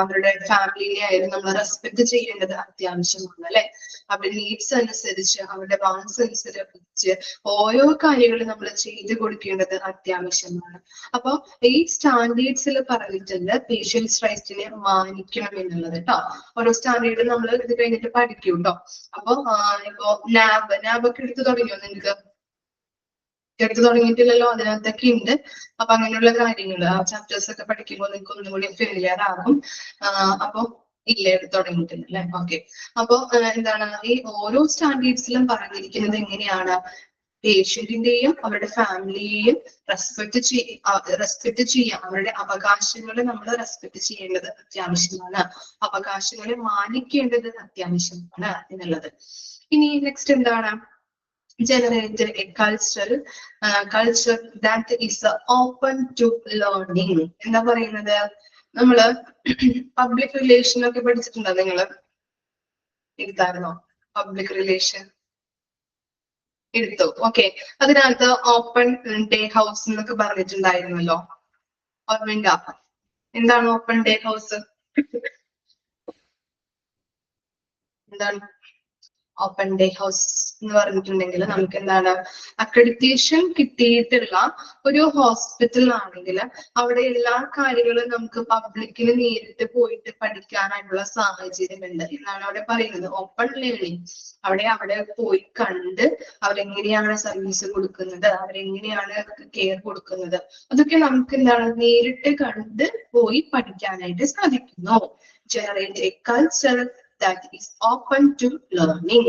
അവരുടെ ഫാമിലിനെ ആയാലും നമ്മൾ റെസ്പെക്ട് ചെയ്യേണ്ടത് അത്യാവശ്യമാണ് അല്ലെ? അവരുടെ നീഡ്സ് അനുസരിച്ച്, അവരുടെ വാൺസ് അനുസരിച്ച് ഓരോ കാര്യങ്ങളും നമ്മൾ ചെയ്തു കൊടുക്കേണ്ടത് അത്യാവശ്യമാണ്. അപ്പൊ ഈ സ്റ്റാൻഡേർഡ്സിൽ പറഞ്ഞിട്ടുണ്ട് പേഷ്യൻസ് റൈറ്റ്സിനെ മാനിക്കണം എന്നുള്ളത് കേട്ടോ. ഓരോ സ്റ്റാൻഡേർഡ് നമ്മൾ ഇത് കഴിഞ്ഞിട്ട് പഠിക്കും കേട്ടോ. അപ്പൊ ഇപ്പൊ നാബ് ഒക്കെ എടുത്തു തുടങ്ങിയോ നിങ്ങൾക്ക്? എടുത്തു തുടങ്ങിയിട്ടില്ലല്ലോ, അതിനകത്തൊക്കെ ഉണ്ട്. അപ്പൊ അങ്ങനെയുള്ള കാര്യങ്ങൾ ആ ചാപ്റ്റേഴ്സ് ഒക്കെ പഠിക്കുമ്പോൾ നിങ്ങൾക്ക് ഒന്നും കൂടി ഫെമിലിയർ ആകും. അപ്പൊ ഇല്ല, എടുത്തു തുടങ്ങിയിട്ടുണ്ട് അല്ലെ? ഓക്കെ. അപ്പൊ എന്താണ്, ഈ ഓരോ സ്റ്റാൻഡേർഡ്സിലും പറഞ്ഞിരിക്കുന്നത് എങ്ങനെയാണ്, പേഷ്യന്റിന്റെയും അവരുടെ ഫാമിലിയെയും റെസ്പെക്ട് ചെയ്യാം. അവരുടെ അവകാശങ്ങളെ നമ്മൾ റെസ്പെക്ട് ചെയ്യേണ്ടത് അത്യാവശ്യമാണ്, അവകാശങ്ങളെ മാനിക്കേണ്ടത് അത്യാവശ്യമാണ് എന്നുള്ളത്. ഇനി നെക്സ്റ്റ് എന്താണ്, generate a culture that is open to learning. എന്താ പറയുന്നത്, നമ്മള് പബ്ലിക് റിലേഷൻ ഒക്കെ പഠിച്ചിട്ടുണ്ടോ നിങ്ങള്? എടുത്തായിരുന്നോ പബ്ലിക് റിലേഷൻ? എടുത്തു. ഓക്കെ. അതിനകത്ത് ഓപ്പൺ ഡേ ഹൗസ് എന്നൊക്കെ പറഞ്ഞിട്ടുണ്ടായിരുന്നല്ലോ, ഓർമ്മയുണ്ടോ? എന്താണ് ഓപ്പൺ ഡേ ഹൗസ്? എന്താണ് ഓപ്പൺ ഡേ ഹൗസ് എന്ന് പറഞ്ഞിട്ടുണ്ടെങ്കിൽ നമുക്ക് എന്താണ്, അക്രഡിറ്റേഷൻ കിട്ടിയിട്ടുള്ള ഒരു ഹോസ്പിറ്റൽ ആണെങ്കിൽ അവിടെ എല്ലാ കാര്യങ്ങളും നമുക്ക് പബ്ലിക്കിന് നേരിട്ട് പോയിട്ട് പഠിക്കാനായിട്ടുള്ള സാഹചര്യം ഉണ്ട് എന്നാണ് അവിടെ പറയുന്നത്. ഓപ്പൺ ലേണിംഗ്, അവിടെ പോയി കണ്ട് അവരെങ്ങനെയാണ് സർവീസ് കൊടുക്കുന്നത്, അവരെങ്ങനെയാണ് കെയർ കൊടുക്കുന്നത്, അതൊക്കെ നമുക്ക് എന്താണ്, നേരിട്ട് കണ്ട് പോയി പഠിക്കാനായിട്ട് സാധിക്കുന്നു. Generate A culture that is open to learning.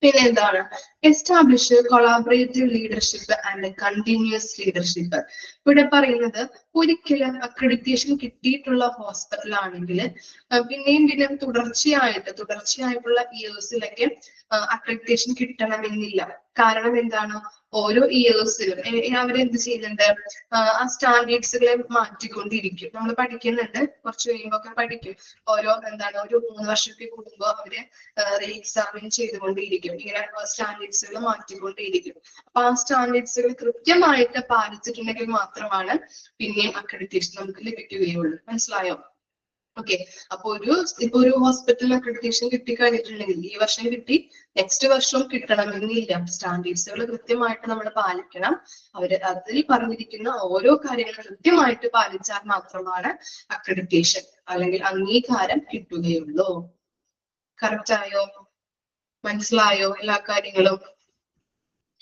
പിന്നെ എന്താണ്, establish collaborative leadership and continuous leadership. ഇവിടെ പറയുന്നത് ഒരിക്കലും അക്രഡിറ്റേഷൻ കിട്ടിയിട്ടുള്ള ഹോസ്പിറ്റൽ ആണെങ്കിൽ പിന്നെയും തുടർച്ചയായിട്ടുള്ള ഇയേഴ്സിലൊക്കെ അക്രഡിറ്റേഷൻ കിട്ടണമെന്നില്ല. കാരണം എന്താണ്, ഓരോ ഇയേഴ്സിലും അവരെന്ത് ചെയ്യുന്നുണ്ട്, ആ സ്റ്റാൻഡേർഡ്സുകളെ മാറ്റിക്കൊണ്ടിരിക്കും. നമ്മൾ പഠിക്കുന്നുണ്ട്, കുറച്ച് കഴിയുമ്പോൾ പഠിക്കും. ഒരു 3 വർഷത്തിൽ കൂടുമ്പോൾ അവര് റീഎക്സാമിൻ ചെയ്തുകൊണ്ടിരിക്കും. ഇങ്ങനെ സ്റ്റാൻഡേർഡ്സുകൾ മാറ്റിക്കൊണ്ടിരിക്കും. അപ്പൊ ആ സ്റ്റാൻഡേർഡ്സുകൾ കൃത്യമായിട്ട് പാലിച്ചിട്ടുണ്ടെങ്കിൽ മാത്രമാണ് പിന്നെ അക്രഡിറ്റേഷൻ നമുക്ക് ലഭിക്കുകയുള്ളൂ. മനസ്സിലായോ? ഓക്കെ. അപ്പൊ ഇപ്പൊ ഒരു ഹോസ്പിറ്റൽ അക്രഡിറ്റേഷൻ കിട്ടിക്കഴിഞ്ഞിട്ടുണ്ടെങ്കിൽ ഈ വർഷം കിട്ടി, നെക്സ്റ്റ് വർഷവും കിട്ടണമെന്നില്ല. സ്റ്റാൻഡേർഡ്സുകൾ കൃത്യമായിട്ട് നമ്മൾ പാലിക്കണം. അതിൽ പറഞ്ഞിരിക്കുന്ന ഓരോ കാര്യങ്ങളും കൃത്യമായിട്ട് പാലിച്ചാൽ മാത്രമാണ് അക്രഡിറ്റേഷൻ അല്ലെങ്കിൽ അംഗീകാരം കിട്ടുകയുള്ളൂ. കറക്റ്റ് ആയോ? മനസ്സിലായോ എല്ലാ കാര്യങ്ങളും?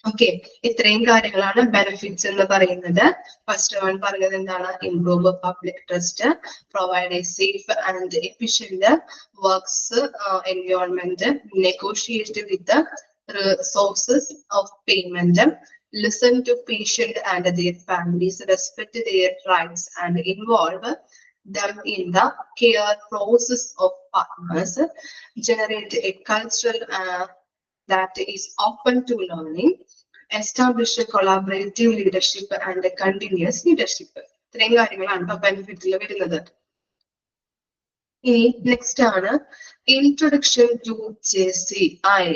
ഓക്കെ. ഇത്രയും കാര്യങ്ങളാണ് ബെനിഫിറ്റ്സ് എന്ന് പറയുന്നത്. ഫസ്റ്റ് വൺ പറഞ്ഞത് എന്താണ്, improve public trust, provide A safe and efficient works environment, negotiate with sources of payment, listen to patient and their families, respect their rights and involve them in the care process of partners, generate a culture that is open to learning, establish a collaborative leadership and a continuous leadership. ഇത്രയും കാര്യങ്ങളാണ് ബെനിഫിറ്റിൽ വരുന്നത്. ഇനി next ആണ് introduction to JCI.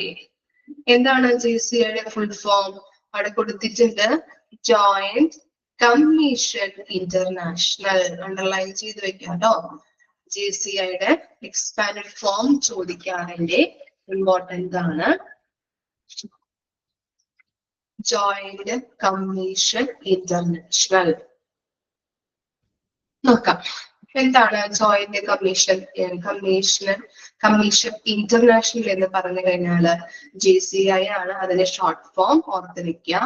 എന്താണ് JCIയുടെ full form? അവിടെ കൊടുത്തിട്ടുണ്ട്, joint commission international. Underline ചെയ്ത് വെക്കാട്ടോ. JCIയുടെ expanded form ചോദിക്കാറിന്റെ important ആണ്. Joint commission international. നോക്കാം എന്താണ് ജോയിന്റ് കമ്മീഷൻ ഇന്റർനാഷണൽ എന്ന് പറഞ്ഞു കഴിഞ്ഞാല് JCI ആണ് അതിന്റെ ഷോർട്ട് ഫോം ഓർത്ത് വെക്കുക.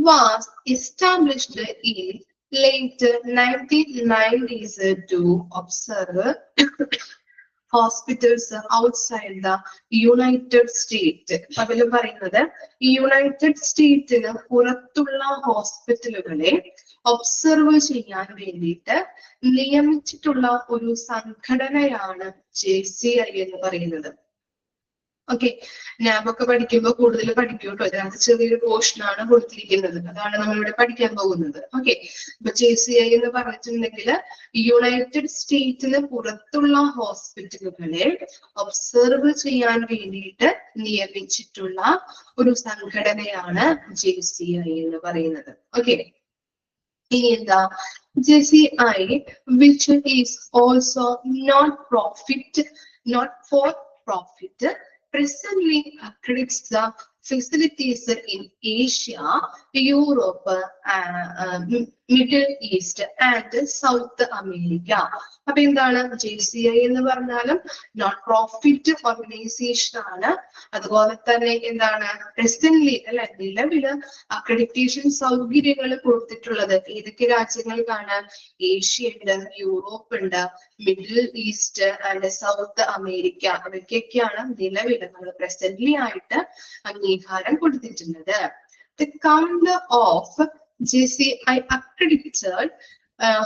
Was established in late 1990s to observe hospitals outside the United States. അതില് പറയുന്നത് യുണൈറ്റഡ് സ്റ്റേറ്റിന് പുറത്തുള്ള ഹോസ്പിറ്റലുകളെ ഒബ്സർവ് ചെയ്യാൻ വേണ്ടിയിട്ട് നിയമിച്ചിട്ടുള്ള ഒരു സംഘടനയാണ് JCI എന്ന് പറയുന്നത്. ഓക്കെ, നാബൊക്കെ പഠിക്കുമ്പോൾ കൂടുതൽ പഠിക്കും കേട്ടോ. ഇതിനകത്ത് ചെറിയൊരു പോർഷൻ ആണ് കൊടുത്തിരിക്കുന്നത്, അതാണ് നമ്മളിവിടെ പഠിക്കാൻ പോകുന്നത്. ഓക്കെ, ഇപ്പൊ JCI എന്ന് പറഞ്ഞിട്ടുണ്ടെങ്കിൽ യുണൈറ്റഡ് സ്റ്റേറ്റിന് പുറത്തുള്ള ഹോസ്പിറ്റലുകളെ ഒബ്സർവ് ചെയ്യാൻ വേണ്ടിയിട്ട് നിയമിച്ചിട്ടുള്ള ഒരു സംഘടനയാണ് JCI എന്ന് പറയുന്നത്. ഓക്കെ, ഇനി എന്താ JCI, which is also not for profit, presently accredits the facilities in Asia, Europe, Middle East and South America. അപ്പൊ എന്താണ് JCI എന്ന് പറഞ്ഞാലും നോട്ട് പ്രോഫിറ്റ് ഓർഗനൈസേഷൻ ആണ്. അതുപോലെ തന്നെ എന്താണ് പ്രസന്റ്ലി അല്ലെ നിലവില് അക്രഡിറ്റേഷൻ സൗകര്യങ്ങൾ കൊടുത്തിട്ടുള്ളത് ഏതൊക്കെ രാജ്യങ്ങൾക്കാണ്? ഏഷ്യ ഉണ്ട്, യൂറോപ്പ് ഉണ്ട്, Middle East and South America. അതൊക്കെയൊക്കെയാണ് നിലവിൽ നമ്മൾ പ്രസന്റ്ലി ആയിട്ട് അംഗീകാരം കൊടുത്തിട്ടുള്ളത്. The count of JCI accredited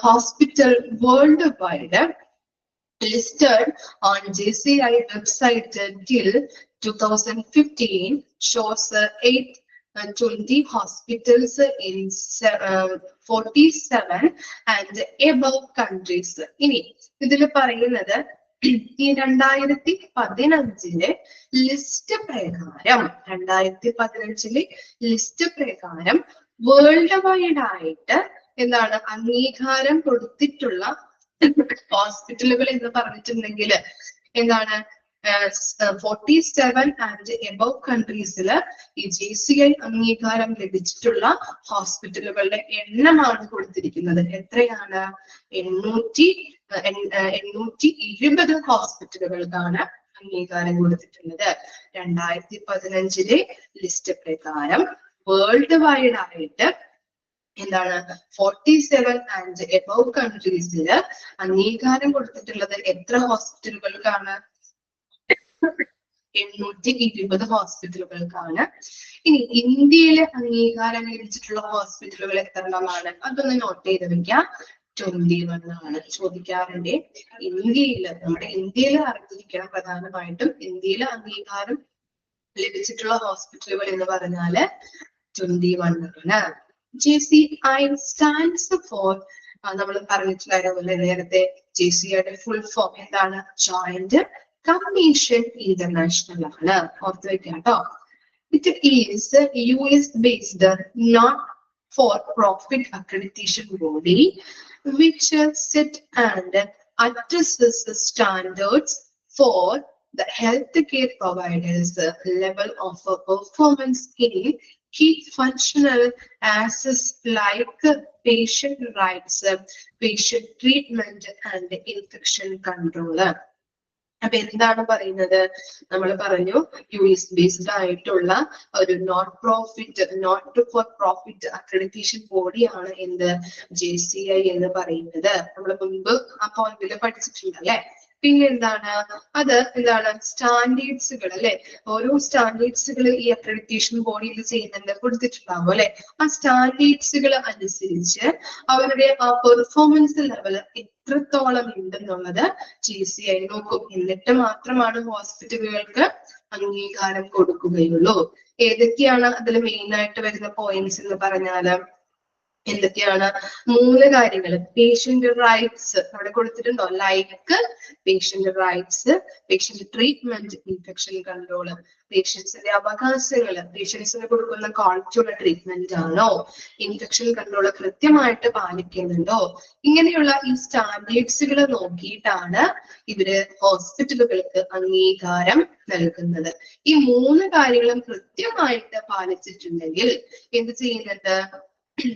hospital worldwide listed on JCI website till 2015 shows 820 hospitals in 47 and above countries. ഇനി ഇതിൽ പറയുന്നത് ഈ 2015 ലിസ്റ്റ് പ്രകാരം വേൾഡ് വൈഡ് ആയിട്ട് എന്താണ് അംഗീകാരം കൊടുത്തിട്ടുള്ള ഹോസ്പിറ്റലുകൾ എന്ന് പറഞ്ഞിട്ടുണ്ടെങ്കിൽ എന്താണ് 47 ആൻഡ് എബവ് കൺട്രീസില് ഈ JCI അംഗീകാരം ലഭിച്ചിട്ടുള്ള ഹോസ്പിറ്റലുകളുടെ എണ്ണമാണ് കൊടുത്തിരിക്കുന്നത്. എത്രയാണ്? 820 ഹോസ്പിറ്റലുകൾക്കാണ് അംഗീകാരം കൊടുത്തിട്ടുള്ളത്. 2015 ലിസ്റ്റ് പ്രകാരം വേൾഡ് വൈഡ് ആയിട്ട് എന്താണ് 47 ആൻഡ് എബവ് കൺട്രീസില് അംഗീകാരം കൊടുത്തിട്ടുള്ളത് എത്ര ഹോസ്പിറ്റലുകൾക്കാണ്? 820 ഹോസ്പിറ്റലുകൾക്കാണ്. ഇനി ഇന്ത്യയിലെ അംഗീകാരം ലഭിച്ചിട്ടുള്ള ഹോസ്പിറ്റലുകൾ എത്ര എണ്ണമാണ്? അതൊന്ന് നോട്ട് ചെയ്ത് വെക്കാം. 21 ആണ് ചോദിക്കാറുണ്ട്. നമ്മുടെ ഇന്ത്യയിൽ അറിഞ്ഞിരിക്കണം പ്രധാനമായിട്ടും. ഇന്ത്യയിലെ അംഗീകാരം ലഭിച്ചിട്ടുള്ള ഹോസ്പിറ്റലുകൾ എന്ന് പറഞ്ഞാല് 21 ആണ്. JCI stands for നമ്മൾ പറഞ്ഞിട്ടുണ്ടായിരുന്നല്ലേ നേരത്തെ JCIയുടെ ഫുൾ ഫോം എന്താണ്? ജോയിന്റ് കമ്മീഷൻ ഇന്റർനാഷണൽ ആണ്. ഓർത്ത് വെക്കാം കേട്ടോ. It is US based not for profit accreditation body which set and addresses the standards for the healthcare providers level of performance in key functional aspects like patient rights, patient treatment and infection control. അപ്പൊ എന്താണ് പറയുന്നത്? നമ്മൾ പറഞ്ഞു US based ആയിട്ടുള്ള ഒരു not for profit accreditation ബോഡിയാണ് എന്ത് JCI എന്ന് പറയുന്നത്. നമ്മൾ മുൻപ് ആ പോയിന്റിൽ പഠിച്ചിട്ടുണ്ട് അല്ലെ. പിന്നെ എന്താണ് എന്താണ് സ്റ്റാൻഡേർഡ്സുകൾ അല്ലെ. ഓരോ സ്റ്റാൻഡേർഡ്സുകൾ ഈ അക്രഡിറ്റേഷൻ ബോഡിയിൽ ചെയ്യുന്നുണ്ട്, കൊടുത്തിട്ടുണ്ടാവും അല്ലെ. ആ സ്റ്റാൻഡേർഡ്സുകൾ അനുസരിച്ച് അവരുടെ ആ പെർഫോമൻസ് ലെവൽ എത്രത്തോളം ഉണ്ടെന്നുള്ളത് JCI നോക്കും. എന്നിട്ട് മാത്രമാണ് ഹോസ്പിറ്റലുകൾക്ക് അംഗീകാരം കൊടുക്കുകയുള്ളൂ. ഏതൊക്കെയാണ് അതിൽ മെയിൻ ആയിട്ട് വരുന്ന പോയിന്റ്സ് എന്ന് പറഞ്ഞാല് എന്തൊക്കെയാണ്? 3 കാര്യങ്ങൾ. പേഷ്യന്റ് റൈറ്റ്സ് അവിടെ കൊടുത്തിട്ടുണ്ടോ? Like patient rights, patient treatment, infection control. പേഷ്യൻസിന്റെ അവകാശങ്ങള്, പേഷ്യൻസിന് കൊടുക്കുന്ന ക്വാളിറ്റിയുള്ള ട്രീറ്റ്മെന്റ് ആണോ, ഇൻഫെക്ഷൻ കൺട്രോൾ കൃത്യമായിട്ട് പാലിക്കുന്നുണ്ടോ, ഇങ്ങനെയുള്ള ഈ സ്റ്റാൻഡേർഡ്സുകൾ നോക്കിയിട്ടാണ് ഇവര് ഹോസ്പിറ്റലുകൾക്ക് അംഗീകാരം നൽകുന്നത്. ഈ 3 കാര്യങ്ങളും കൃത്യമായിട്ട് പാലിച്ചിട്ടുണ്ടെങ്കിൽ എന്ത് ചെയ്യുന്നുണ്ട്?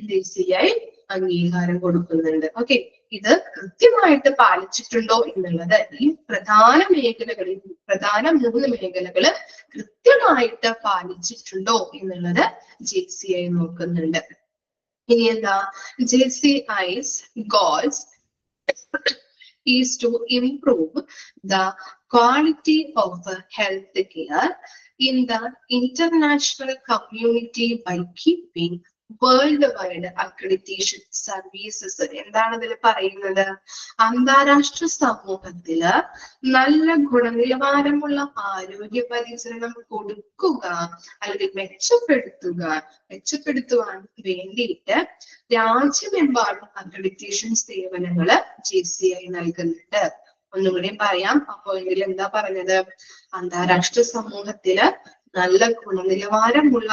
JCI അംഗീകാരം കൊടുക്കുന്നുണ്ട്. ഓക്കെ, ഇത് കൃത്യമായിട്ട് പാലിച്ചിട്ടുണ്ടോ എന്നുള്ളത് ഈ പ്രധാന മേഖലകളിൽ, പ്രധാന 3 മേഖലകള് കൃത്യമായിട്ട് പാലിച്ചിട്ടുണ്ടോ എന്നുള്ളത് JCI നോക്കുന്നുണ്ട്. ഇനി എന്താ? JCI's goals is to improve the quality of health care in the international community by keeping world wide accreditation services. എന്താണ് ഇതിൽ പറയുന്നത്? അന്താരാഷ്ട്ര സമൂഹത്തില് നല്ല ഗുണനിലവാരമുള്ള ആരോഗ്യ പരിചരണം കൊടുക്കുക അല്ലെങ്കിൽ മെച്ചപ്പെടുത്തുവാൻ വേണ്ടിയിട്ട് രാജ്യമെമ്പാടും അക്രഡിറ്റേഷൻ സേവനങ്ങള് JCI നൽകുന്നുണ്ട്. ഒന്നുകൂടി പറയാം. അപ്പോ ഇതിൽ എന്താ പറഞ്ഞത്? അന്താരാഷ്ട്ര സമൂഹത്തില് നല്ല ഗുണനിലവാരമുള്ള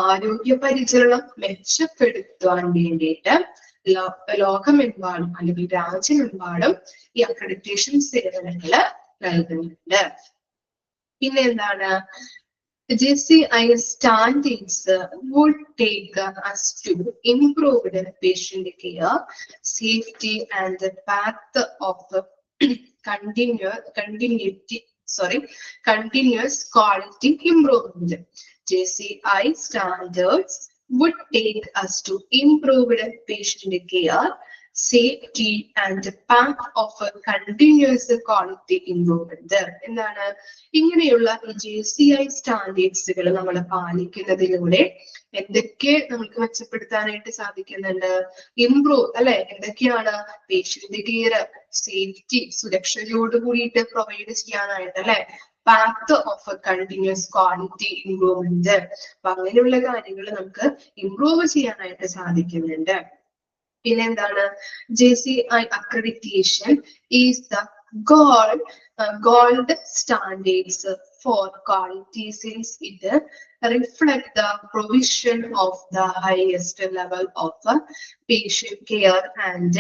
ആരോഗ്യ പരിചരണം മെച്ചപ്പെടുത്താൻ വേണ്ടിയിട്ട് ലോകമെമ്പാടും അല്ലെങ്കിൽ രാജ്യമെമ്പാടും ഈ അക്രഡിറ്റേഷൻ സേവനങ്ങള് നൽകുന്നുണ്ട്. പിന്നെ എന്താണ്? JCI standards would take us to improved patient care, safety and the path of continuous quality improvement. JCI standards would take us to improved patient care, safety and path of continuous quality improvement. എന്താണ്? ഇങ്ങനെയുള്ള JCI സ്റ്റാൻഡേർഡ്സുകൾ നമ്മൾ പാലിക്കുന്നതിലൂടെ എന്തൊക്കെ നമുക്ക് മെച്ചപ്പെടുത്താനായിട്ട് സാധിക്കുന്നുണ്ട്? Improve അല്ലെ? എന്തൊക്കെയാണ്? Patient care, safety, സുരക്ഷയോട് കൂടിയിട്ട് provide ചെയ്യാനായിട്ട് അല്ലെ, path of continuous quality improvement. അപ്പൊ അങ്ങനെയുള്ള കാര്യങ്ങൾ നമുക്ക് ഇംപ്രൂവ് ചെയ്യാനായിട്ട് സാധിക്കുന്നുണ്ട്. പിന്നെ എന്താണ്? JCI accreditation is the gold standards for quality since it reflect the provision of the highest level of patient care and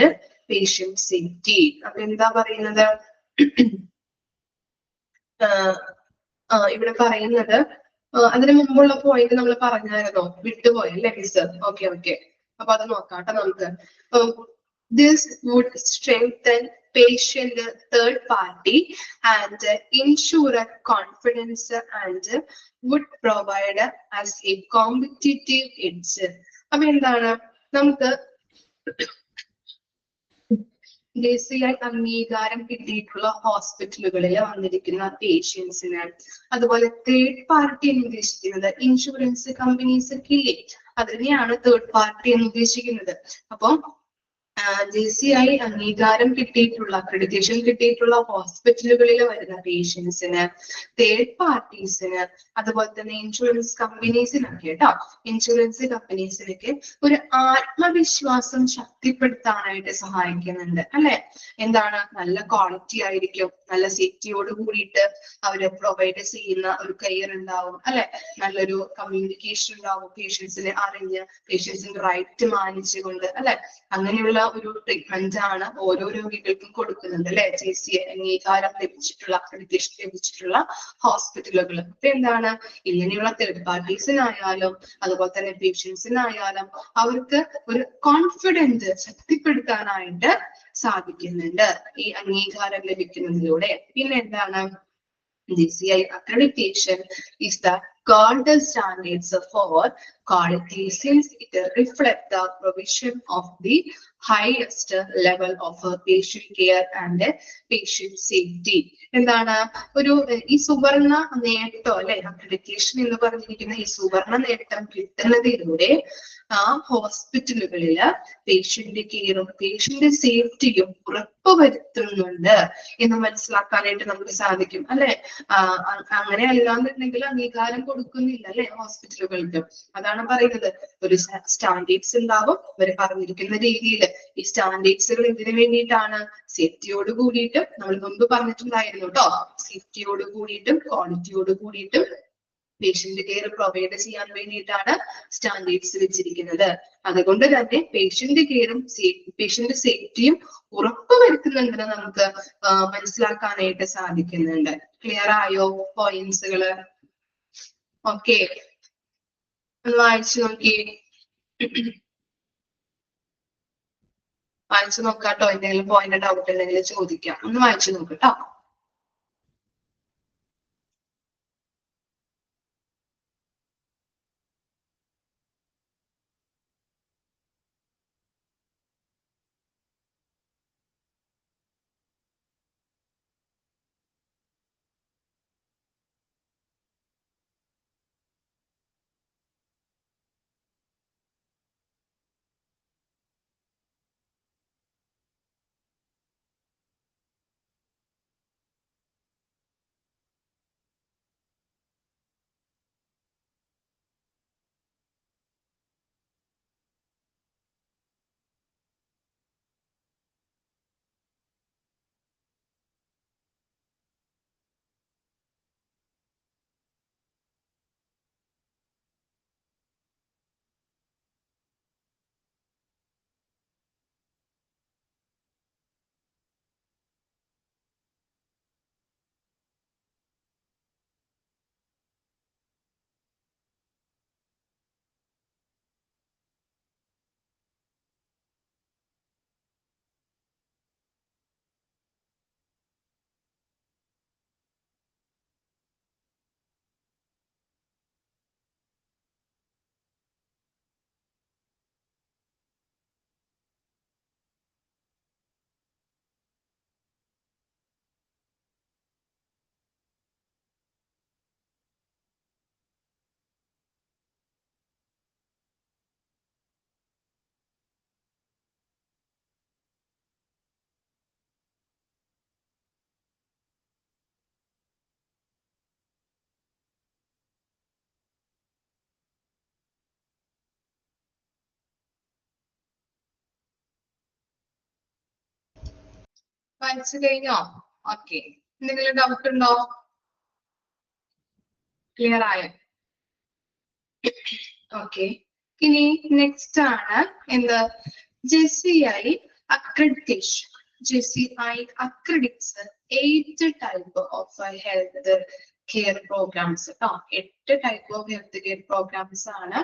patient safety. അപ്പൊ എന്താ പറയുന്നത്? ഇവിടെ പറയുന്നത് അതിന് മുമ്പുള്ള പോയിന്റ് നമ്മൾ പറഞ്ഞായിരുന്നോ? വിട്ടുപോയല്ലേ മിസ്? ഓക്കെ. അപ്പൊ അത് നോക്കാട്ടെ നമുക്ക്. This would strengthen patient third party and ensure confidence and would provide as a competitive edge. അപ്പൊ എന്താണ്? നമുക്ക് JCI അംഗീകാരം കിട്ടിയിട്ടുള്ള ഹോസ്പിറ്റലുകളിൽ വന്നിരിക്കുന്ന പേഷ്യൻസിന്, അതുപോലെ തേർഡ് പാർട്ടി എന്ന് ഉദ്ദേശിക്കുന്നത് ഇൻഷുറൻസ് കമ്പനീസ് ഒക്കെ ഇല്ലേ, അതിനെയാണ് തേർഡ് പാർട്ടി എന്ന് ഉദ്ദേശിക്കുന്നത്. അപ്പം JCI അംഗീകാരം കിട്ടിയിട്ടുള്ള, അക്രഡിറ്റേഷൻ കിട്ടിയിട്ടുള്ള ഹോസ്പിറ്റലുകളിൽ വരുന്ന പേഷ്യൻസിന്, തേർഡ് പാർട്ടീസിന്, അതുപോലെ തന്നെ ഇൻഷുറൻസ് കമ്പനീസിനൊക്കെ കേട്ടോ, ഇൻഷുറൻസ് കമ്പനീസിനൊക്കെ ഒരു ആത്മവിശ്വാസം ശക്തിപ്പെടുത്താനായിട്ട് സഹായിക്കുന്നുണ്ട് അല്ലെ. എന്താണ്? നല്ല ക്വാളിറ്റി ആയിരിക്കും, നല്ല സേഫ്റ്റിയോട് കൂടിയിട്ട് അവര് പ്രൊവൈഡ് ചെയ്യുന്ന ഒരു കെയർ ഉണ്ടാവും അല്ലെ, നല്ലൊരു കമ്മ്യൂണിക്കേഷൻ ഉണ്ടാവും, പേഷ്യൻസിനെ അറിഞ്ഞ് പേഷ്യൻസിന്റെ റൈറ്റ് മാനിച്ചുകൊണ്ട് അല്ലെ. അങ്ങനെയുള്ള ഒരു ട്രീറ്റ്മെന്റ് ആണ് ഓരോ രോഗികൾക്കും കൊടുക്കുന്നുണ്ട് അല്ലെ. JCI അംഗീകാരം ലഭിച്ചിട്ടുള്ള, അക്രഡിറ്റേഷൻ ലഭിച്ചിട്ടുള്ള ഹോസ്പിറ്റലുകൾ. അപ്പൊ എന്താണ്? ഇങ്ങനെയുള്ള തേർഡ് പാർട്ടീസിനായാലും അതുപോലെ തന്നെ പേഷ്യൻസിനായാലും അവർക്ക് ഒരു കോൺഫിഡൻസ് ശക്തിപ്പെടുത്താനായിട്ട് സാധിക്കുന്നുണ്ട് ഈ അംഗീകാരം ലഭിക്കുന്നതിലൂടെ. പിന്നെ എന്താണ്? JCI accreditation is the gold standards for quality since it reflects the provision of the highest level of patient care and patient safety. എന്താണ്? ഒരു ഈ സുവർണ നേട്ടം അല്ലെ, അക്രഡിറ്റേഷൻ എന്ന് പറഞ്ഞിരിക്കുന്ന ഈ സുവർണ നേട്ടം കിട്ടുന്നതിലൂടെ ആ ഹോസ്പിറ്റലുകളില് പേഷ്യന്റ് കെയറും പേഷ്യന്റ് സേഫ്റ്റിയും ഉറപ്പുവരുത്തുന്നുണ്ട് എന്ന് മനസ്സിലാക്കാനായിട്ട് നമുക്ക് സാധിക്കും അല്ലെ. അങ്ങനെ അല്ലാന്നുണ്ടെങ്കിൽ അംഗീകാരം കൊടുക്കുന്നില്ല അല്ലെ ഹോസ്പിറ്റലുകൾക്ക്. അതാണ് പറയുന്നത്. ഒരു സ്റ്റാൻഡേർഡ്സ് ഉണ്ടാവും ഇവര് പറഞ്ഞിരിക്കുന്ന രീതിയിൽ. ഈ സ്റ്റാൻഡേർഡ്സുകൾ എന്തിനു വേണ്ടിയിട്ടാണ്? സേഫ്റ്റിയോട് കൂടിയിട്ടും, നമ്മൾ മുമ്പ് പറഞ്ഞിട്ടുണ്ടായിരുന്നു കേട്ടോ, സേഫ്റ്റിയോട് കൂടിയിട്ടും ക്വാളിറ്റിയോട് കൂടിയിട്ടും പേഷ്യന്റ് കെയർ പ്രൊവൈഡ് ചെയ്യാൻ വേണ്ടിയിട്ടാണ് സ്റ്റാൻഡേർഡ്സ് വെച്ചിരിക്കുന്നത്. അതുകൊണ്ട് തന്നെ പേഷ്യന്റ് കെയറും പേഷ്യന്റ് സേഫ്റ്റിയും ഉറപ്പുവരുത്തുന്നുണ്ടെന്ന് നമുക്ക് മനസ്സിലാക്കാനായിട്ട് സാധിക്കുന്നുണ്ട്. ക്ലിയർ ആയോ പോയിന്റ്സുകള്? ഓക്കെ, ഒന്ന് വായിച്ചു നോക്കിയേ. വായിച്ചു നോക്കാട്ടോ. എന്തെങ്കിലും പോയിന്റ് ഡൗട്ട് ഉണ്ടെങ്കിൽ ചോദിക്കാം. ഒന്ന് വായിച്ചു നോക്കട്ടോ. വായിച്ചു കഴിഞ്ഞോ? ഓക്കെ, എന്തെങ്കിലും ഡൗട്ട് ഉണ്ടോ? ക്ലിയർ ആയോ? ഓക്കെ, ഇനി നെക്സ്റ്റ് ആണ് എന്ത്? JCI accreditation. JCI accredits 8 type of health care programs. 8 type of health care programs ആണ്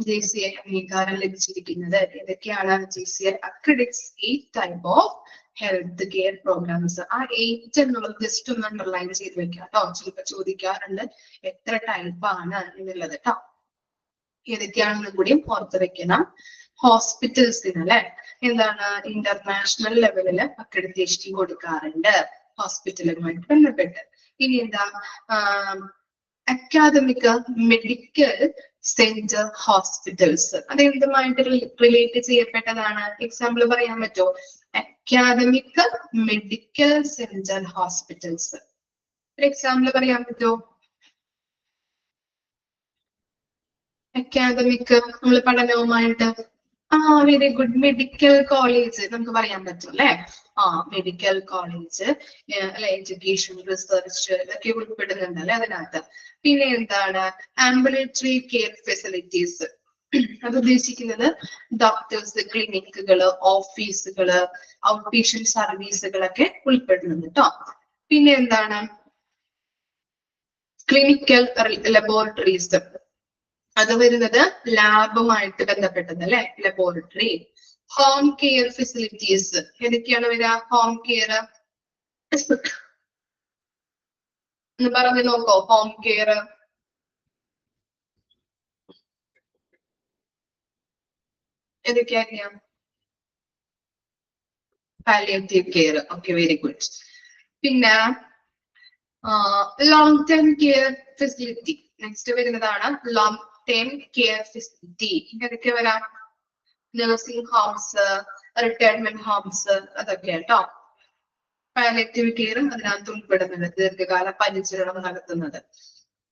JCI അംഗീകാരം ലഭിച്ചിരിക്കുന്നത്. ഏതൊക്കെയാണ്? JCI accredits 8 type of health care programs. ആ 8 എന്നുള്ളത് ജസ്റ്റ് ഒന്ന് അണ്ടർലൈൻ ചെയ്ത് വെക്കാം കേട്ടോ. ചിലപ്പോൾ ചോദിക്കാറുണ്ട് എത്ര ടൈപ്പ് ആണ് എന്നുള്ളത് കേട്ടോ. ഏതൊക്കെയാണെന്ന് കൂടിയും ഓർത്ത് വെക്കണം. ഹോസ്പിറ്റൽസിന് അല്ലെ എന്താണ് ഇന്റർനാഷണൽ ലെവലില് അക്രഡിറ്റേഷൻ കൊടുക്കാറുണ്ട് ഹോസ്പിറ്റലുമായിട്ട് ബന്ധപ്പെട്ട്. ഇനി എന്താ? Academic medical centre hospitals. അത് എന്തുമായിട്ട് റിലേറ്റ് ചെയ്യപ്പെട്ടതാണ്? എക്സാമ്പിൾ പറയാൻ പറ്റുമോ? Academic medical centre hospitals. ഒരു എക്സാമ്പിൾ പറയാൻ പറ്റുമോ? അക്കാദമിക് നമ്മൾ പഠനവുമായിട്ട് വെരി ഗുഡ്. മെഡിക്കൽ കോളേജ് നമുക്ക് പറയാൻ പറ്റും അല്ലെ? മെഡിക്കൽ കോളേജ് അല്ലെ, എഡ്യൂക്കേഷൻ, റിസർച്ച് ഇതൊക്കെ ഉൾപ്പെടുന്നുണ്ട് അല്ലെ അതിനകത്ത്. പിന്നെ എന്താണ്? Ambulatory care facilities. അത് ഉദ്ദേശിക്കുന്നത് ഡോക്ടേഴ്സ്, ക്ലിനിക്കുകള്, ഓഫീസുകള്, ഔട്ട് പേഷ്യന്റ് സർവീസുകളൊക്കെ ഉൾപ്പെടുന്നുണ്ട് കേട്ടോ. പിന്നെ എന്താണ്? Clinical laboratories. അത് വരുന്നത് ലാബുമായിട്ട് ബന്ധപ്പെട്ടത് അല്ലെ, ലബോറട്ടറി. ഹോം കെയർ ഫെസിലിറ്റീസ് ഏതൊക്കെയാണ് വരിക? ഹോം കെയർ എന്ന് പറഞ്ഞു നോക്കോ. ഹോം കെയർ ഏതൊക്കെയാ? Palliative care. Okay, very good. പിന്നെ long term care facility next വരുന്നതാണ്. ലോങ് ടേം കെയർ ഫെസിലിറ്റി ഏതൊക്കെ വരാം? നഴ്സിംഗ് ഹോംസ്, റിട്ടയർമെന്റ് ഹോംസ്, അതൊക്കെ കേട്ടോ. പാലിയേറ്റീവ് കെയറും അതിനകത്ത് ഉൾപ്പെടുന്നുണ്ട്, ദീർഘകാല പരിചരണം നടത്തുന്നത്.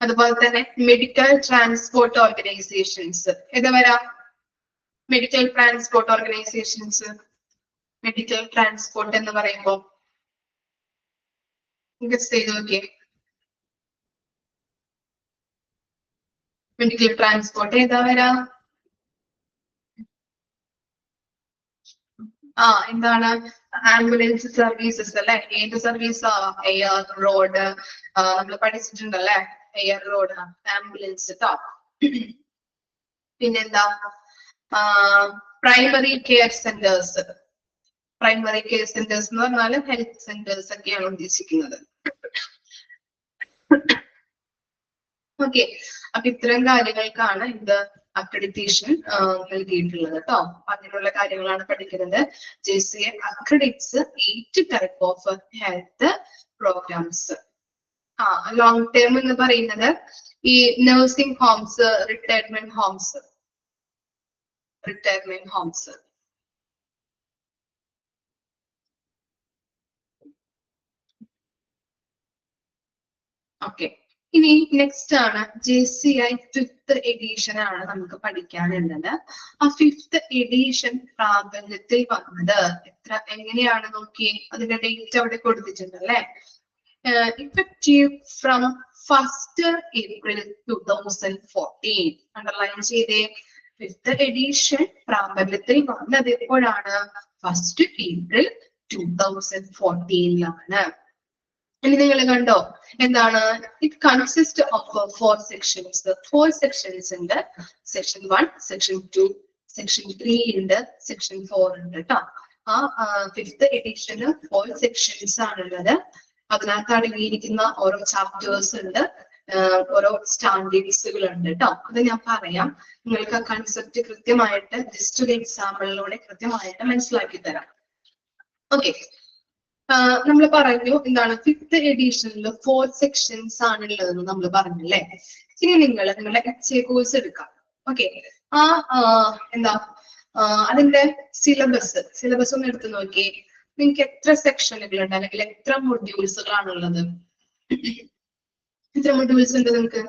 അതുപോലെ തന്നെ മെഡിക്കൽ ട്രാൻസ്പോർട്ട് ഓർഗനൈസേഷൻസ്. ഏത് വരാം? Medical transport organisations. Medical transport എന്ന് പറയുമ്പോൾ ഗസ് ചെയ്ത് നോക്കിയേ. മെഡിക്കൽ ട്രാൻസ്പോർട്ട് ഏതാ വരാ? എന്താണ് ആംബുലൻസ് സർവീസസ് അല്ലെ? ഏത് സർവീസാ? എയർ, റോഡ്, നമ്മൾ പഠിച്ചിട്ടുണ്ടല്ലേ? എയർ, റോഡ്, ആംബുലൻസ് കേട്ടോ. പിന്നെന്താ? Primary care centres. Primary care centres എന്ന് പറഞ്ഞാൽ ഹെൽത്ത് സെന്റേഴ്സ് ഒക്കെയാണ് ഉദ്ദേശിക്കുന്നത്. ഓക്കെ, അപ്പൊ ഇത്തരം കാര്യങ്ങൾക്കാണ് ഇത് അക്രഡിറ്റേഷൻ നൽകിയിട്ടുള്ളത് കേട്ടോ. അതിനുള്ള കാര്യങ്ങളാണ് പഠിക്കുന്നത്. JCI accredits 8 type of health programs. Long term എന്ന് പറയുന്നത് ഈ nursing homes, retirement homes. Okay, ഇനി നെക്സ്റ്റ് ആണ് JCI 5th എഡിഷൻ ആണ് നമുക്ക് പഠിക്കാനുള്ളത്. ആ 5th എഡിഷൻ പ്രാബല്യത്തിൽ വന്നത് എങ്ങനെയാണ് നോക്കി, അതിന്റെ ഡേറ്റ് അവിടെ കൊടുത്തിട്ടുണ്ടല്ലേ? Effective from 1st April 2014. Underline ചെയ്തേ. 5th എഡിഷൻ പ്രാബല്യത്തിൽ വന്നത് എപ്പോഴാണ്? 1st April 2014 ഇനി നിങ്ങൾ കണ്ടോ എന്താണ്? It consist of 4 sections. 4 sections ഉണ്ട്. Section 1, Section 2, Section 3 ഉണ്ട്, Section 4 ഉണ്ട് കേട്ടോ. 5th എഡിഷന് 4 sections ആണുള്ളത്. അതിനകത്ത് അടങ്ങിയിരിക്കുന്ന ഓരോ ചാപ്റ്റേഴ്സ് ഉണ്ട്, ഓരോ സ്റ്റാൻഡേർഡ്സുകൾ ഉണ്ട് കേട്ടോ. അത് ഞാൻ പറയാം. നിങ്ങൾക്ക് ആ കൺസെപ്റ്റ് കൃത്യമായിട്ട് ജസ്റ്റ് ഒരു എക്സാമ്പിളിലൂടെ കൃത്യമായിട്ട് മനസ്സിലാക്കി തരാം. ഓക്കെ, നമ്മൾ പറഞ്ഞു എന്താണ് 5th എഡിഷനിൽ 4 sections ആണുള്ളതെന്ന് നമ്മൾ പറഞ്ഞല്ലേ. ഇനി നിങ്ങളുടെ HA കോഴ്സ് എടുക്കാം. ഓക്കെ, എന്താ അതിന്റെ സിലബസ് ഒന്ന് എടുത്ത് നോക്കി. നിങ്ങൾക്ക് എത്ര സെക്ഷനുകൾ ഉണ്ട്, അല്ലെങ്കിൽ എത്ര മൊഡ്യൂൾസുകളാണുള്ളത്? എത്ര മൊഡ്യൂൾസ് ഉണ്ട് നിങ്ങൾക്ക്?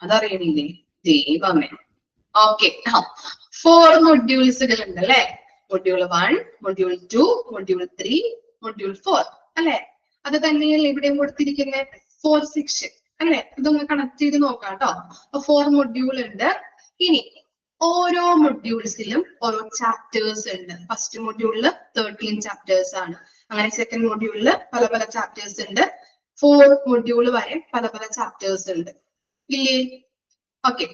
അതറിയണില്ലേ? ദൈവമേ. ഓക്കെ, 4 മൊഡ്യൂൾസുകൾ ഉണ്ട് അല്ലെ? മൊഡ്യൂൾ 1, മൊഡ്യൂൾ 2, മൊഡ്യൂൾ 3, മൊഡ്യൂൾ 4 അല്ലെ? അത് തന്നെയല്ലേ ഇവിടെയും കൊടുത്തിരിക്കുന്നത് 4 section അല്ലെ? ഇതൊന്ന് കണക്ട് ചെയ്ത് നോക്കാം കേട്ടോ. 4 മൊഡ്യൂൾ ഉണ്ട്. ഇനി ഓരോ മൊഡ്യൂൾസിലും ഓരോ ചാപ്റ്റേഴ്സ് ഉണ്ട്. ഫസ്റ്റ് മൊഡ്യൂളിൽ 13 ചാപ്റ്റേഴ്സ് ആണ്. അങ്ങനെ സെക്കൻഡ് മൊഡ്യൂളിൽ പല പല ചാപ്റ്റേഴ്സ് ഉണ്ട്. 4th മൊഡ്യൂൾ വരെ പല പല ചാപ്റ്റേഴ്സ് ഉണ്ട് ഇല്ലേ? ഓക്കെ,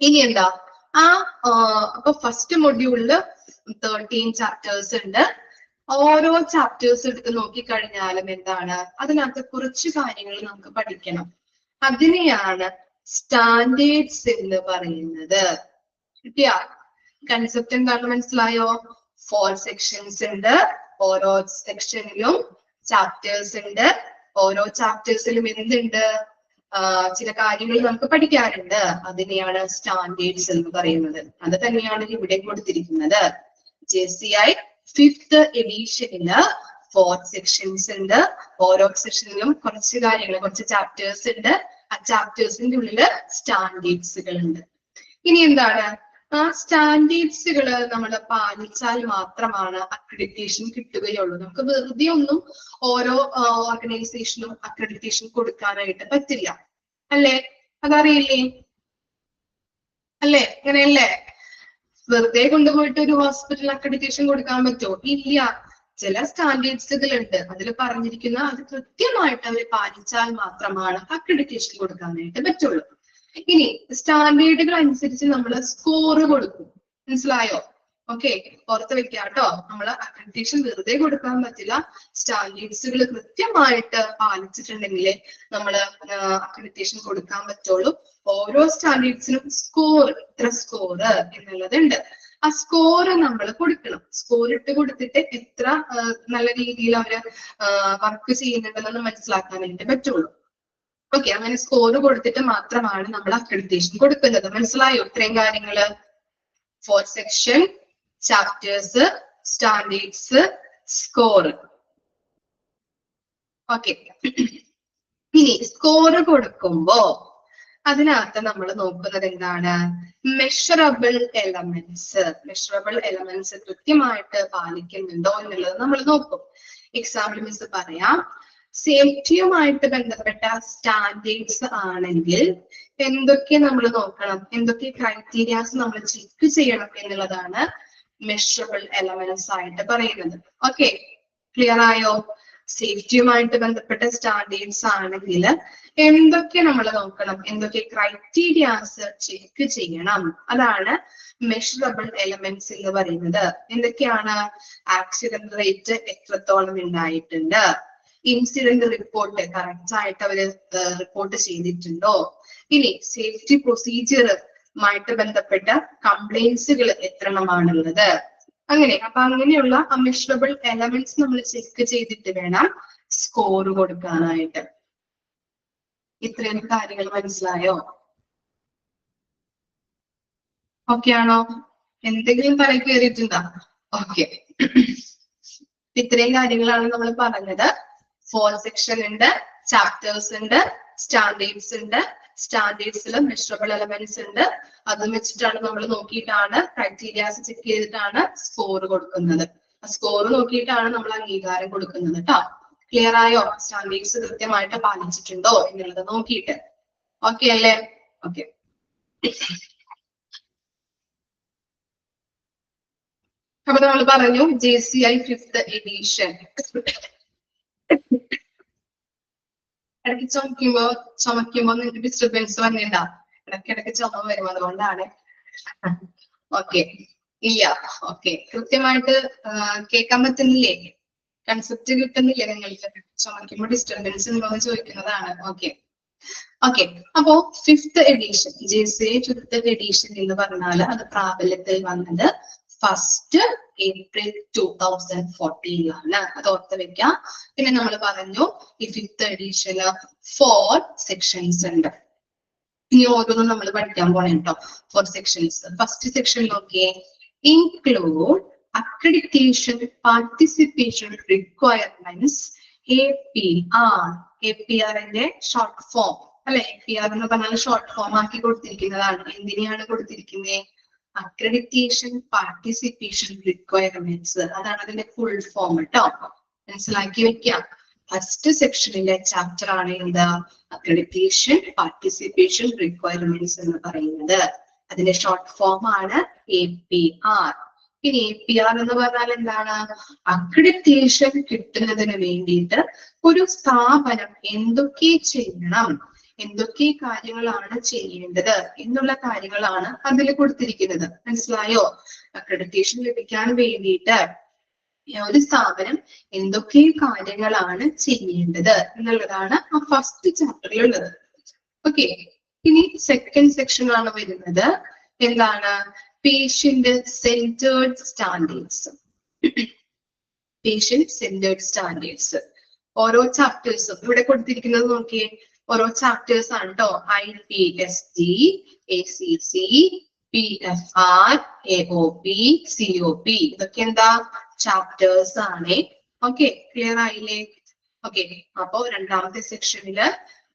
ഇനി എന്താ? അപ്പൊ ഫസ്റ്റ് മൊഡ്യൂളില് 13 ചാപ്റ്റേഴ്സ് ഉണ്ട്. ഓരോ ചാപ്റ്റേഴ്സ് എടുത്ത് നോക്കിക്കഴിഞ്ഞാലും എന്താണ്? അതിനകത്ത് കുറച്ച് കാര്യങ്ങൾ നമുക്ക് പഠിക്കണം. അതിനെയാണ് സ്റ്റാൻഡേർഡ്സ് എന്ന് പറയുന്നത്. കിട്ടിയാ? കൺസെപ്റ്റ് എന്താണെന്ന് മനസ്സിലായോ? 4 sections ഉണ്ട്. ഓരോ സെക്ഷനിലും ചാപ്റ്റേഴ്സ് ഉണ്ട്. ഓരോ ചാപ്റ്റേഴ്സിലും എന്തുണ്ട്? ചില കാര്യങ്ങൾ നമുക്ക് പഠിക്കാനുണ്ട്. അതിനെയാണ് സ്റ്റാൻഡേർഡ്സ് എന്ന് പറയുന്നത്. അത് തന്നെയാണ് ഇവിടെ കൊടുത്തിരിക്കുന്നത്. JCI 5th എഡിഷനില് 4 sections ഉണ്ട്. ഓരോ സെക്ഷനിലും കുറച്ച് കാര്യങ്ങൾ, കുറച്ച് ചാപ്റ്റേഴ്സ് ഉണ്ട്. ആ ചാപ്റ്റേഴ്സിന്റെ ഉള്ളില് സ്റ്റാൻഡേർഡ്സുകൾ ഉണ്ട്. ഇനി എന്താണ്? ആ സ്റ്റാൻഡേർഡ്സുകൾ നമ്മൾ പാലിച്ചാൽ മാത്രമാണ് അക്രഡിറ്റേഷൻ കിട്ടുകയുള്ളൂ. നമുക്ക് വെറുതെ ഒന്നും ഓരോ ഓർഗനൈസേഷനും അക്രഡിറ്റേഷൻ കൊടുക്കാനായിട്ട് പറ്റില്ല അല്ലേ? അതറിയില്ലേ? അല്ലേ? അങ്ങനെയല്ലേ? വെറുതെ കൊണ്ടുപോയിട്ട് ഒരു ഹോസ്പിറ്റൽ അക്രഡിറ്റേഷൻ കൊടുക്കാൻ പറ്റുമോ? ഇല്ല. ചില സ്റ്റാൻഡേർഡ്സുകൾ ഉണ്ട്. അതിൽ പറഞ്ഞിരിക്കുന്ന അത് കൃത്യമായിട്ട് അവർ പാലിച്ചാൽ മാത്രമാണ് അക്രഡിറ്റേഷൻ കൊടുക്കാനായിട്ട് പറ്റുള്ളൂ. ഇനി സ്റ്റാൻഡേർഡുകൾ അനുസരിച്ച് നമ്മൾ സ്കോർ കൊടുക്കും. മനസ്സിലായോ? ഓക്കെ, ഓർത്ത് വെക്കാം കേട്ടോ. നമ്മൾ അക്രഡിറ്റേഷൻ വെറുതെ കൊടുക്കാൻ പറ്റില്ല. സ്റ്റാൻഡേർഡ്സുകൾ കൃത്യമായിട്ട് പാലിച്ചിട്ടുണ്ടെങ്കിൽ നമ്മൾ അക്രഡിറ്റേഷൻ കൊടുക്കാൻ പറ്റുള്ളൂ. ഓരോ സ്റ്റാൻഡേർഡ്സിനും സ്കോർ, ഇത്ര സ്കോർ എന്നുള്ളതുണ്ട്. ആ സ്കോർ നമ്മൾ കൊടുക്കണം. സ്കോർ ഇട്ട് കൊടുത്തിട്ട് എത്ര നല്ല രീതിയിൽ അവര് വർക്ക് ചെയ്യുന്നുണ്ടെന്ന് മനസ്സിലാക്കാനായിട്ട് പറ്റുള്ളൂ. ഓക്കെ, അങ്ങനെ സ്കോർ കൊടുത്തിട്ട് മാത്രമാണ് നമ്മൾ അക്രഡിറ്റേഷൻ കൊടുക്കുന്നത്. മനസ്സിലായോ ഇത്രയും കാര്യങ്ങള്? 4 section, chapters, standards, score. Okay, ഇനി സ്കോർ കൊടുക്കുമ്പോ അതിനകത്ത് നമ്മൾ നോക്കുന്നത് എന്താണ്? Measurable elements. മെഷറബിൾ എലമെന്റ്സ് കൃത്യമായിട്ട് പാലിക്കുന്നുണ്ടോ എന്നുള്ളത് നമ്മൾ നോക്കും. എക്സാമ്പിൾ മിസ് പറയാം. സേഫ്റ്റിയുമായിട്ട് ബന്ധപ്പെട്ട സ്റ്റാൻഡേർഡ്സ് ആണെങ്കിൽ എന്തൊക്കെ നമ്മൾ നോക്കണം, എന്തൊക്കെ ക്രൈറ്റീരിയാസ് നമ്മൾ ചെക്ക് ചെയ്യണം എന്നുള്ളതാണ് മെഷറബിൾ എലമെന്റ്സ് ആയിട്ട് പറയുന്നത്. ഓക്കെ, ക്ലിയർ ആയോ? സേഫ്റ്റിയുമായിട്ട് ബന്ധപ്പെട്ട സ്റ്റാൻഡേർഡ്സ് ആണെങ്കിൽ എന്തൊക്കെ നമ്മൾ നോക്കണം, എന്തൊക്കെ ക്രൈറ്റീരിയാസ് ചെക്ക് ചെയ്യണം, അതാണ് മെഷറബിൾ എലമെന്റ്സ് എന്ന് പറയുന്നത്. എന്തൊക്കെയാണ്? ആക്സിഡന്റ് റേറ്റ് എത്രത്തോളം ഉണ്ടായിട്ടുണ്ട്, ഇൻസിഡന്റ് റിപ്പോർട്ട് കറക്റ്റ് ആയിട്ട് അവര് റിപ്പോർട്ട് ചെയ്തിട്ടുണ്ടോ, ഇനി സേഫ്റ്റി പ്രൊസീജിയറുമായിട്ട് ബന്ധപ്പെട്ട കംപ്ലൈന്റ്സുകൾ എത്രമാണുള്ളത്, അങ്ങനെ. അപ്പൊ അങ്ങനെയുള്ള മെഷറബിൾ എലമെന്റ്സ് നമ്മൾ ചെക്ക് ചെയ്തിട്ട് വേണം സ്കോർ കൊടുക്കാനായിട്ട്. ഇത്രയും കാര്യങ്ങൾ മനസ്സിലായോ? ഓക്കെ ആണോ? എന്തെങ്കിലും തലയിൽ കയറിയിട്ടുണ്ടോ? ഓക്കെ, ഇത്രയും കാര്യങ്ങളാണ് നമ്മൾ പറഞ്ഞത്. 4 സെക്ഷൻ ഉണ്ട്, ചാപ്റ്റേഴ്സ് ഉണ്ട്, സ്റ്റാൻഡേർഡ്സ് ഉണ്ട്. സ്റ്റാൻഡേർഡ്സിൽ മെഷറബിൾ എലമെന്റ്സ് ഉണ്ട്. അതും വെച്ചിട്ടാണ് നമ്മൾ നോക്കിയിട്ടാണ് ക്രൈറ്റീരിയാസ് ചെക്ക് ചെയ്തിട്ടാണ് സ്കോർ കൊടുക്കുന്നത്. സ്കോർ നോക്കിയിട്ടാണ് നമ്മൾ അംഗീകാരം കൊടുക്കുന്നത് കേട്ടോ. ക്ലിയർ ആയോ? സ്റ്റാൻഡേർഡ്സ് കൃത്യമായിട്ട് പാലിച്ചിട്ടുണ്ടോ എന്നുള്ളത് നോക്കിയിട്ട്. ഓക്കെ അല്ലേ? ഓക്കെ. അപ്പൊ നമ്മൾ പറഞ്ഞു JCI 5th എഡിഷൻ. ഇടയ്ക്ക് ചുമക്കുമ്പോ നിങ്ങൾക്ക് ഡിസ്റ്റർബൻസ് വന്നിട്ടുണ്ടാ? ഇടയ്ക്കിടയ്ക്ക് ചുമ വരും, അതുകൊണ്ടാണ്. ഓക്കെ, ഇല്ല. ഓക്കെ, കൃത്യമായിട്ട് കേൾക്കാൻ പറ്റുന്നില്ലേ? കൺസെപ്റ്റ് കിട്ടുന്നില്ലേ നിങ്ങൾക്ക്? ചുമക്കുമ്പോ ഡിസ്റ്റർബൻസ് ഉണ്ടോ എന്ന് ചോദിക്കുന്നതാണ്. Okay okay. അപ്പോ 5th edition, JCI 5th edition എന്ന് പറഞ്ഞാൽ അത് പ്രാബല്യത്തിൽ വന്നത് 1st April 2014 അത് ഓർത്ത് വെക്കാം. പിന്നെ നമ്മൾ പറഞ്ഞു ഈ 5th എഡിഷന് 4 സെക്ഷൻസ് ഉണ്ട്. ഇനി ഓരോന്നും നമ്മൾ പഠിക്കാൻ പോണേ കേട്ടോ. 4 സെക്ഷൻസ്. ഫസ്റ്റ് സെക്ഷൻ നോക്കിയേ, include accreditation participation requirements APR. APRന്റെ ഷോർട്ട് ഫോം അല്ലെ? APR എന്ന് പറഞ്ഞാൽ ഷോർട്ട് ഫോം ആക്കി കൊടുത്തിരിക്കുന്നതാണ്. എന്തിനെയാണ് കൊടുത്തിരിക്കുന്നത്? Accreditation participation requirements. അതാണ് അതിന്റെ ഫുൾ ഫോം കേട്ടോ. മനസ്സിലാക്കി വെക്കാം. ഫസ്റ്റ് സെക്ഷനിലെ ചാപ്റ്റർ ആണ് എന്താ? അക്രഡിറ്റേഷൻ പാർട്ടിസിപ്പേഷൻ റിക്വയർമെന്റ്സ് എന്ന് പറയുന്നത്. അതിന്റെ ഷോർട്ട് ഫോം ആണ് APR. ഇനി APR എന്ന് പറഞ്ഞാൽ എന്താണ്? അക്രഡിറ്റേഷൻ കിട്ടുന്നതിന് വേണ്ടിയിട്ട് ഒരു സ്ഥാപനം എന്തൊക്കെ ചെയ്യണം, എന്തൊക്കെ കാര്യങ്ങളാണ് ചെയ്യേണ്ടത് എന്നുള്ള കാര്യങ്ങളാണ് അതിൽ കൊടുത്തിരിക്കുന്നത്. മനസ്സിലായോ? അക്രഡിറ്റേഷൻ ലഭിക്കാൻ വേണ്ടിയിട്ട് ഒരു സ്ഥാപനം എന്തൊക്കെ കാര്യങ്ങളാണ് ചെയ്യേണ്ടത് എന്നുള്ളതാണ് ആ ഫസ്റ്റ് ചാപ്റ്ററിൽ ഉള്ളത്. ഓക്കെ, ഇനി സെക്കൻഡ് സെക്ഷൻ ആണ് വരുന്നത്. എന്താണ്? Patient centred standards. Patient centred standards ഓരോ ചാപ്റ്റേഴ്സും ഇവിടെ കൊടുത്തിരിക്കുന്നത് നോക്കിയേ. ഓരോ ചാപ്റ്റേഴ്സ് ആണ് കേട്ടോ. IPSD, ACC, PFR, AOP, COP. ഇതൊക്കെ എന്താ? ചാപ്റ്റേഴ്സ് ആണ്. ഓക്കെ, ക്ലിയർ ആയില്ലേ? ഓക്കെ, അപ്പോ രണ്ടാമത്തെ സെക്ഷനില്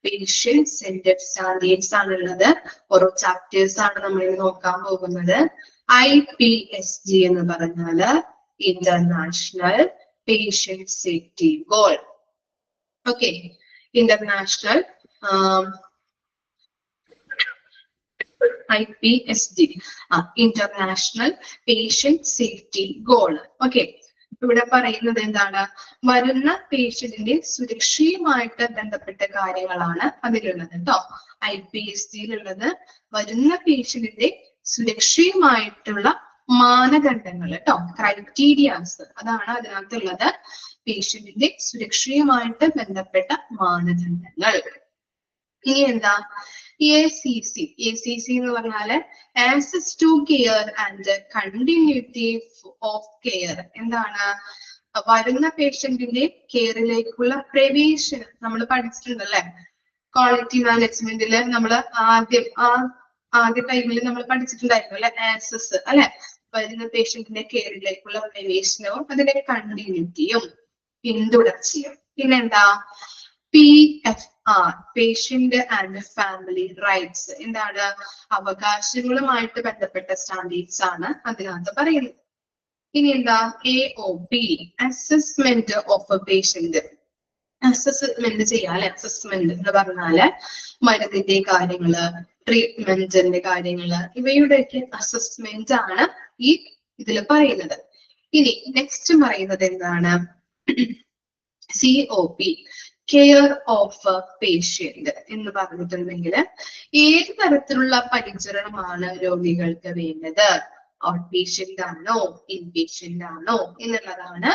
പേഷ്യന്റ് സെന്റേർഡ് സ്റ്റാൻഡേർഡ്സ് ആണുള്ളത്. ഓരോ ചാപ്റ്റേഴ്സ് ആണ് നമ്മൾ നോക്കാൻ പോകുന്നത്. IPSG എന്ന് പറഞ്ഞാല് international patient safety goal. Okay, international IPSG, international patient safety goal. Okay, ഇവിടെ പറയുന്നത് എന്താണ്? വരുന്ന പേഷ്യന്റിന്റെ സുരക്ഷയുമായിട്ട് ബന്ധപ്പെട്ട കാര്യങ്ങളാണ് അതിലുള്ളത് കേട്ടോ. IPSG-യിലുള്ളത് വരുന്ന പേഷ്യന്റിന്റെ സുരക്ഷയുമായിട്ടുള്ള മാനദണ്ഡങ്ങൾ കേട്ടോ, ക്രൈറ്റീരിയാസ്. അതാണ് അതിനകത്തുള്ളത്. പേഷ്യന്റിന്റെ സുരക്ഷയുമായിട്ട് ബന്ധപ്പെട്ട മാനദണ്ഡങ്ങൾ. ഇനി എന്താ? ACC. ACC എന്ന് പറഞ്ഞാല് access to care and continuity of care. എന്താണ്? വരുന്ന പേഷ്യന്റിന്റെ കെയറിലേക്കുള്ള പ്രവേശനം. നമ്മൾ പഠിച്ചിട്ടുണ്ടല്ലേ ക്വാളിറ്റി മാനേജ്മെന്റില്. നമ്മൾ ആദ്യ ടൈമിൽ നമ്മൾ പഠിച്ചിട്ടുണ്ടായിരുന്നു അല്ലെ, ആക്സസ് അല്ലെ. വരുന്ന പേഷ്യന്റിന്റെ കെയറിലേക്കുള്ള പ്രവേശനവും അതിന്റെ കണ്ടിന്യൂറ്റിയും പിന്തുടർച്ചയും. പിന്നെന്താ? PFR, patient and family rights. എന്താണ്? അവകാശങ്ങളുമായിട്ട് ബന്ധപ്പെട്ട സ്റ്റാൻഡേർഡ്സ് ആണ് അതിനകത്ത് പറയുന്നത്. ഇനി എന്താ? AOP, assessment of A patient. Assessment ചെയ്യാം അല്ലെ. അസസ്മെന്റ് എന്ന് പറഞ്ഞാല് മരുന്നിന്റെ കാര്യങ്ങള്, ട്രീറ്റ്മെന്റിന്റെ കാര്യങ്ങള്, ഇവയുടെയൊക്കെ അസസ്മെന്റ് ആണ് ഈ ഇതിൽ പറയുന്നത്. ഇനി നെക്സ്റ്റ് പറയുന്നത് എന്താണ്? COP, കെയർ ഓഫ് പേഷ്യന്റ് എന്ന് പറഞ്ഞിട്ടുണ്ടെങ്കിൽ ഏത് തരത്തിലുള്ള പരിചരണമാണ് രോഗികൾക്ക് വേണ്ടത്? ഔട്ട് പേഷ്യന്റ് ആണോ, ഇൻ പേഷ്യന്റ് ആണോ എന്നുള്ളതാണ്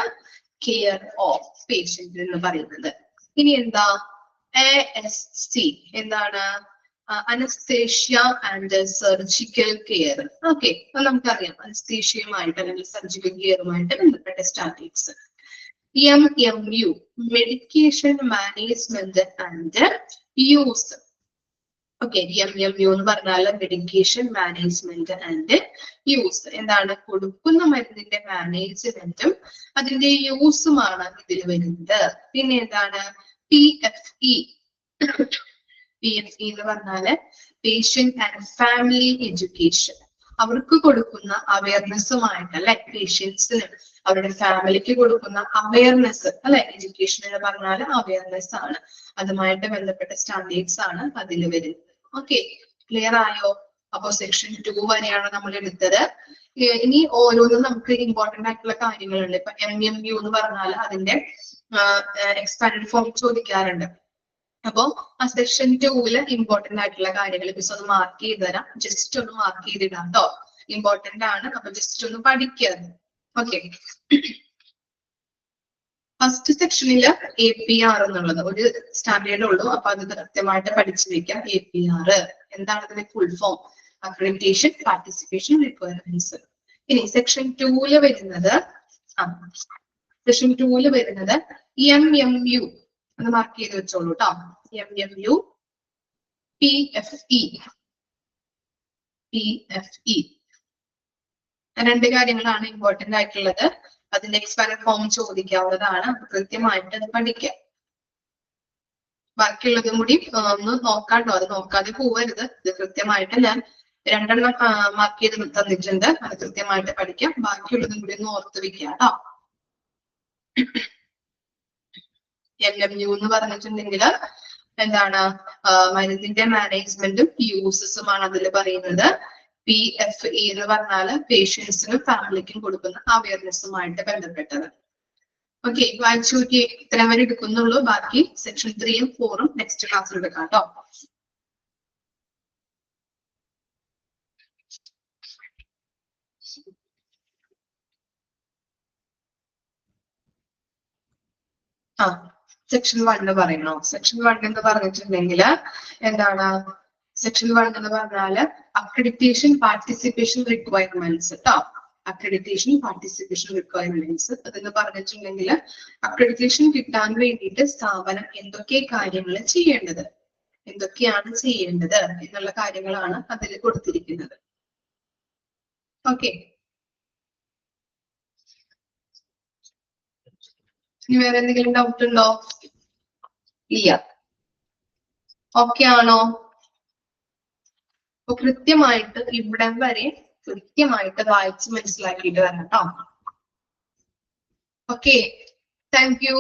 കെയർ ഓഫ് പേഷ്യന്റ് എന്ന് പറയുന്നത്. ഇനി എന്താ ASC? എന്താണ്? Anaesthesia and surgical care. Okay, അപ്പൊ നമുക്കറിയാം അനസ്തേഷ്യയുമായിട്ട് അല്ലെങ്കിൽ സർജിക്കൽ കെയറുമായിട്ട് ബന്ധപ്പെട്ട statics. MMU, medication management and use. Okay, MMU എന്ന് പറഞ്ഞാൽ മെഡിക്കേഷൻ മാനേജ്മെന്റ് ആൻഡ് യൂസ്. എന്താണ്? കൊടുക്കുന്ന മരുന്നിന്റെ മാനേജ്മെന്റും അതിന്റെ യൂസുമാണ് ഇതിൽ വരുന്നത്. പിന്നെ എന്താണ്? PFE. PFE എന്ന് പറഞ്ഞാല് പേഷ്യന്റ് ആൻഡ് ഫാമിലി എഡ്യൂക്കേഷൻ. അവർക്ക് കൊടുക്കുന്ന അവയർനെസ്സുമായിട്ട് അല്ലെ, പേഷ്യൻസിന് അവരുടെ ഫാമിലിക്ക് കൊടുക്കുന്ന അവയർനെസ് അല്ലെ. എഡ്യൂക്കേഷൻ എന്ന് പറഞ്ഞാൽ അവയർനെസ് ആണ്, അതുമായിട്ട് ബന്ധപ്പെട്ട സ്റ്റാൻഡേർഡ്സ് ആണ് അതിൽ വരുന്നത്. ഓക്കെ, ക്ലിയർ ആയോ? അപ്പോ സെക്ഷൻ 2 വരെയാണ് നമ്മൾ എടുത്തത്. ഇനി ഓരോന്നും നമുക്ക് ഇമ്പോർട്ടന്റ് ആയിട്ടുള്ള കാര്യങ്ങളുണ്ട്. ഇപ്പൊ MMU എന്ന് പറഞ്ഞാൽ അതിന്റെ എക്സ്പാൻഡ് ഫോം ചോദിക്കാറുണ്ട്. അപ്പൊ ആ സെക്ഷൻ 2 ഇമ്പോർട്ടന്റ് ആയിട്ടുള്ള കാര്യങ്ങൾ മിസ് ഒന്ന് മാർക്ക് ചെയ്ത് തരാം. ജസ്റ്റ് ഒന്ന് മാർക്ക് ചെയ്തിടാം കേട്ടോ. ഇമ്പോർട്ടന്റ് ആണ്, അപ്പൊ ജസ്റ്റ് ഒന്ന് പഠിക്കുക. ഓക്കെ, ഫസ്റ്റ് സെക്ഷനില് APR എന്നുള്ളത് ഒരു സ്റ്റാൻഡേർഡ് ഉള്ളൂ, അപ്പൊ അത് കൃത്യമായിട്ട് പഠിച്ചു വെക്കാം. APR എന്താണ് അതിന്റെ full form? Accreditation participation requirements. ഇനി സെക്ഷൻ 2 വരുന്നത് MMU ഒന്ന് മാർക്ക് ചെയ്ത് വെച്ചോളൂ കേട്ടോ. MMU, PFE. രണ്ട് കാര്യങ്ങളാണ് ഇമ്പോർട്ടന്റ് ആയിട്ടുള്ളത്. അതിന്റെ എക്സ്പാൻഡ് ഫോം ചോദിക്കാവുന്നതാണ്, കൃത്യമായിട്ട് അത് പഠിക്കാം. ബാക്കിയുള്ളതും കൂടി ഒന്ന് നോക്കാട്ടോ, അത് നോക്കാതെ പോവരുത്. ഇത് കൃത്യമായിട്ട് ഞാൻ 2 എണ്ണം മാർക്ക് ചെയ്ത് തന്നിട്ടുണ്ട്, അത് കൃത്യമായിട്ട് പഠിക്കാം. ബാക്കിയുള്ളതും കൂടി ഒന്ന് ഓർത്ത് വെക്കാം കേട്ടോ. MMU എന്ന് പറഞ്ഞിട്ടുണ്ടെങ്കിൽ എന്താണ്? മരുന്നിന്റെ മാനേജ്മെന്റും യൂസസുമാണ് അതിൽ പറയുന്നത്. PFE എന്ന് പറഞ്ഞാല് പേഷ്യൻസിനും ഫാമിലിക്കും കൊടുക്കുന്ന അവയർനെസ്സുമായിട്ട് ബന്ധപ്പെട്ടത്. ഓക്കെ, വായിച്ചു നോക്കി. ഇത്ര വരെ എടുക്കുന്നുള്ളൂ. ബാക്കി സെക്ഷൻ 3 ഉം 4 ഉം നെക്സ്റ്റ് ക്ലാസ്സിൽ എടുക്കാം കേട്ടോ. സെക്ഷൻ 1 പറയണോ? സെക്ഷൻ 1 എന്ന് പറഞ്ഞിട്ടുണ്ടെങ്കിൽ എന്താണ്? സെക്ഷൻ 1 എന്ന് പറഞ്ഞാല് അക്രഡിറ്റേഷൻ പാർട്ടിസിപ്പേഷൻ റിക്വയർമെന്റ്സ് കേട്ടോ. അക്രഡിറ്റേഷൻ പാർട്ടിസിപ്പേഷൻ റിക്വയർമെന്റ്സ് അതെന്ന് പറഞ്ഞിട്ടുണ്ടെങ്കിൽ അക്രഡിറ്റേഷൻ കിട്ടാൻ വേണ്ടിയിട്ട് സ്ഥാപനം എന്തൊക്കെ കാര്യങ്ങൾ ചെയ്യേണ്ടത്, എന്തൊക്കെയാണ് ചെയ്യേണ്ടത് എന്നുള്ള കാര്യങ്ങളാണ് അതിൽ കൊടുത്തിരിക്കുന്നത്. ഓക്കെ, ഇനി വേറെ എന്തെങ്കിലും ഡൗട്ട് ഉണ്ടോ? ഇല്ല, ഓക്കെ ആണോ? അപ്പൊ കൃത്യമായിട്ട് ഇവിടം വരെ കൃത്യമായിട്ട് വായിച്ച് മനസ്സിലാക്കിയിട്ട് വരണം കേട്ടോ. Okay, thank you.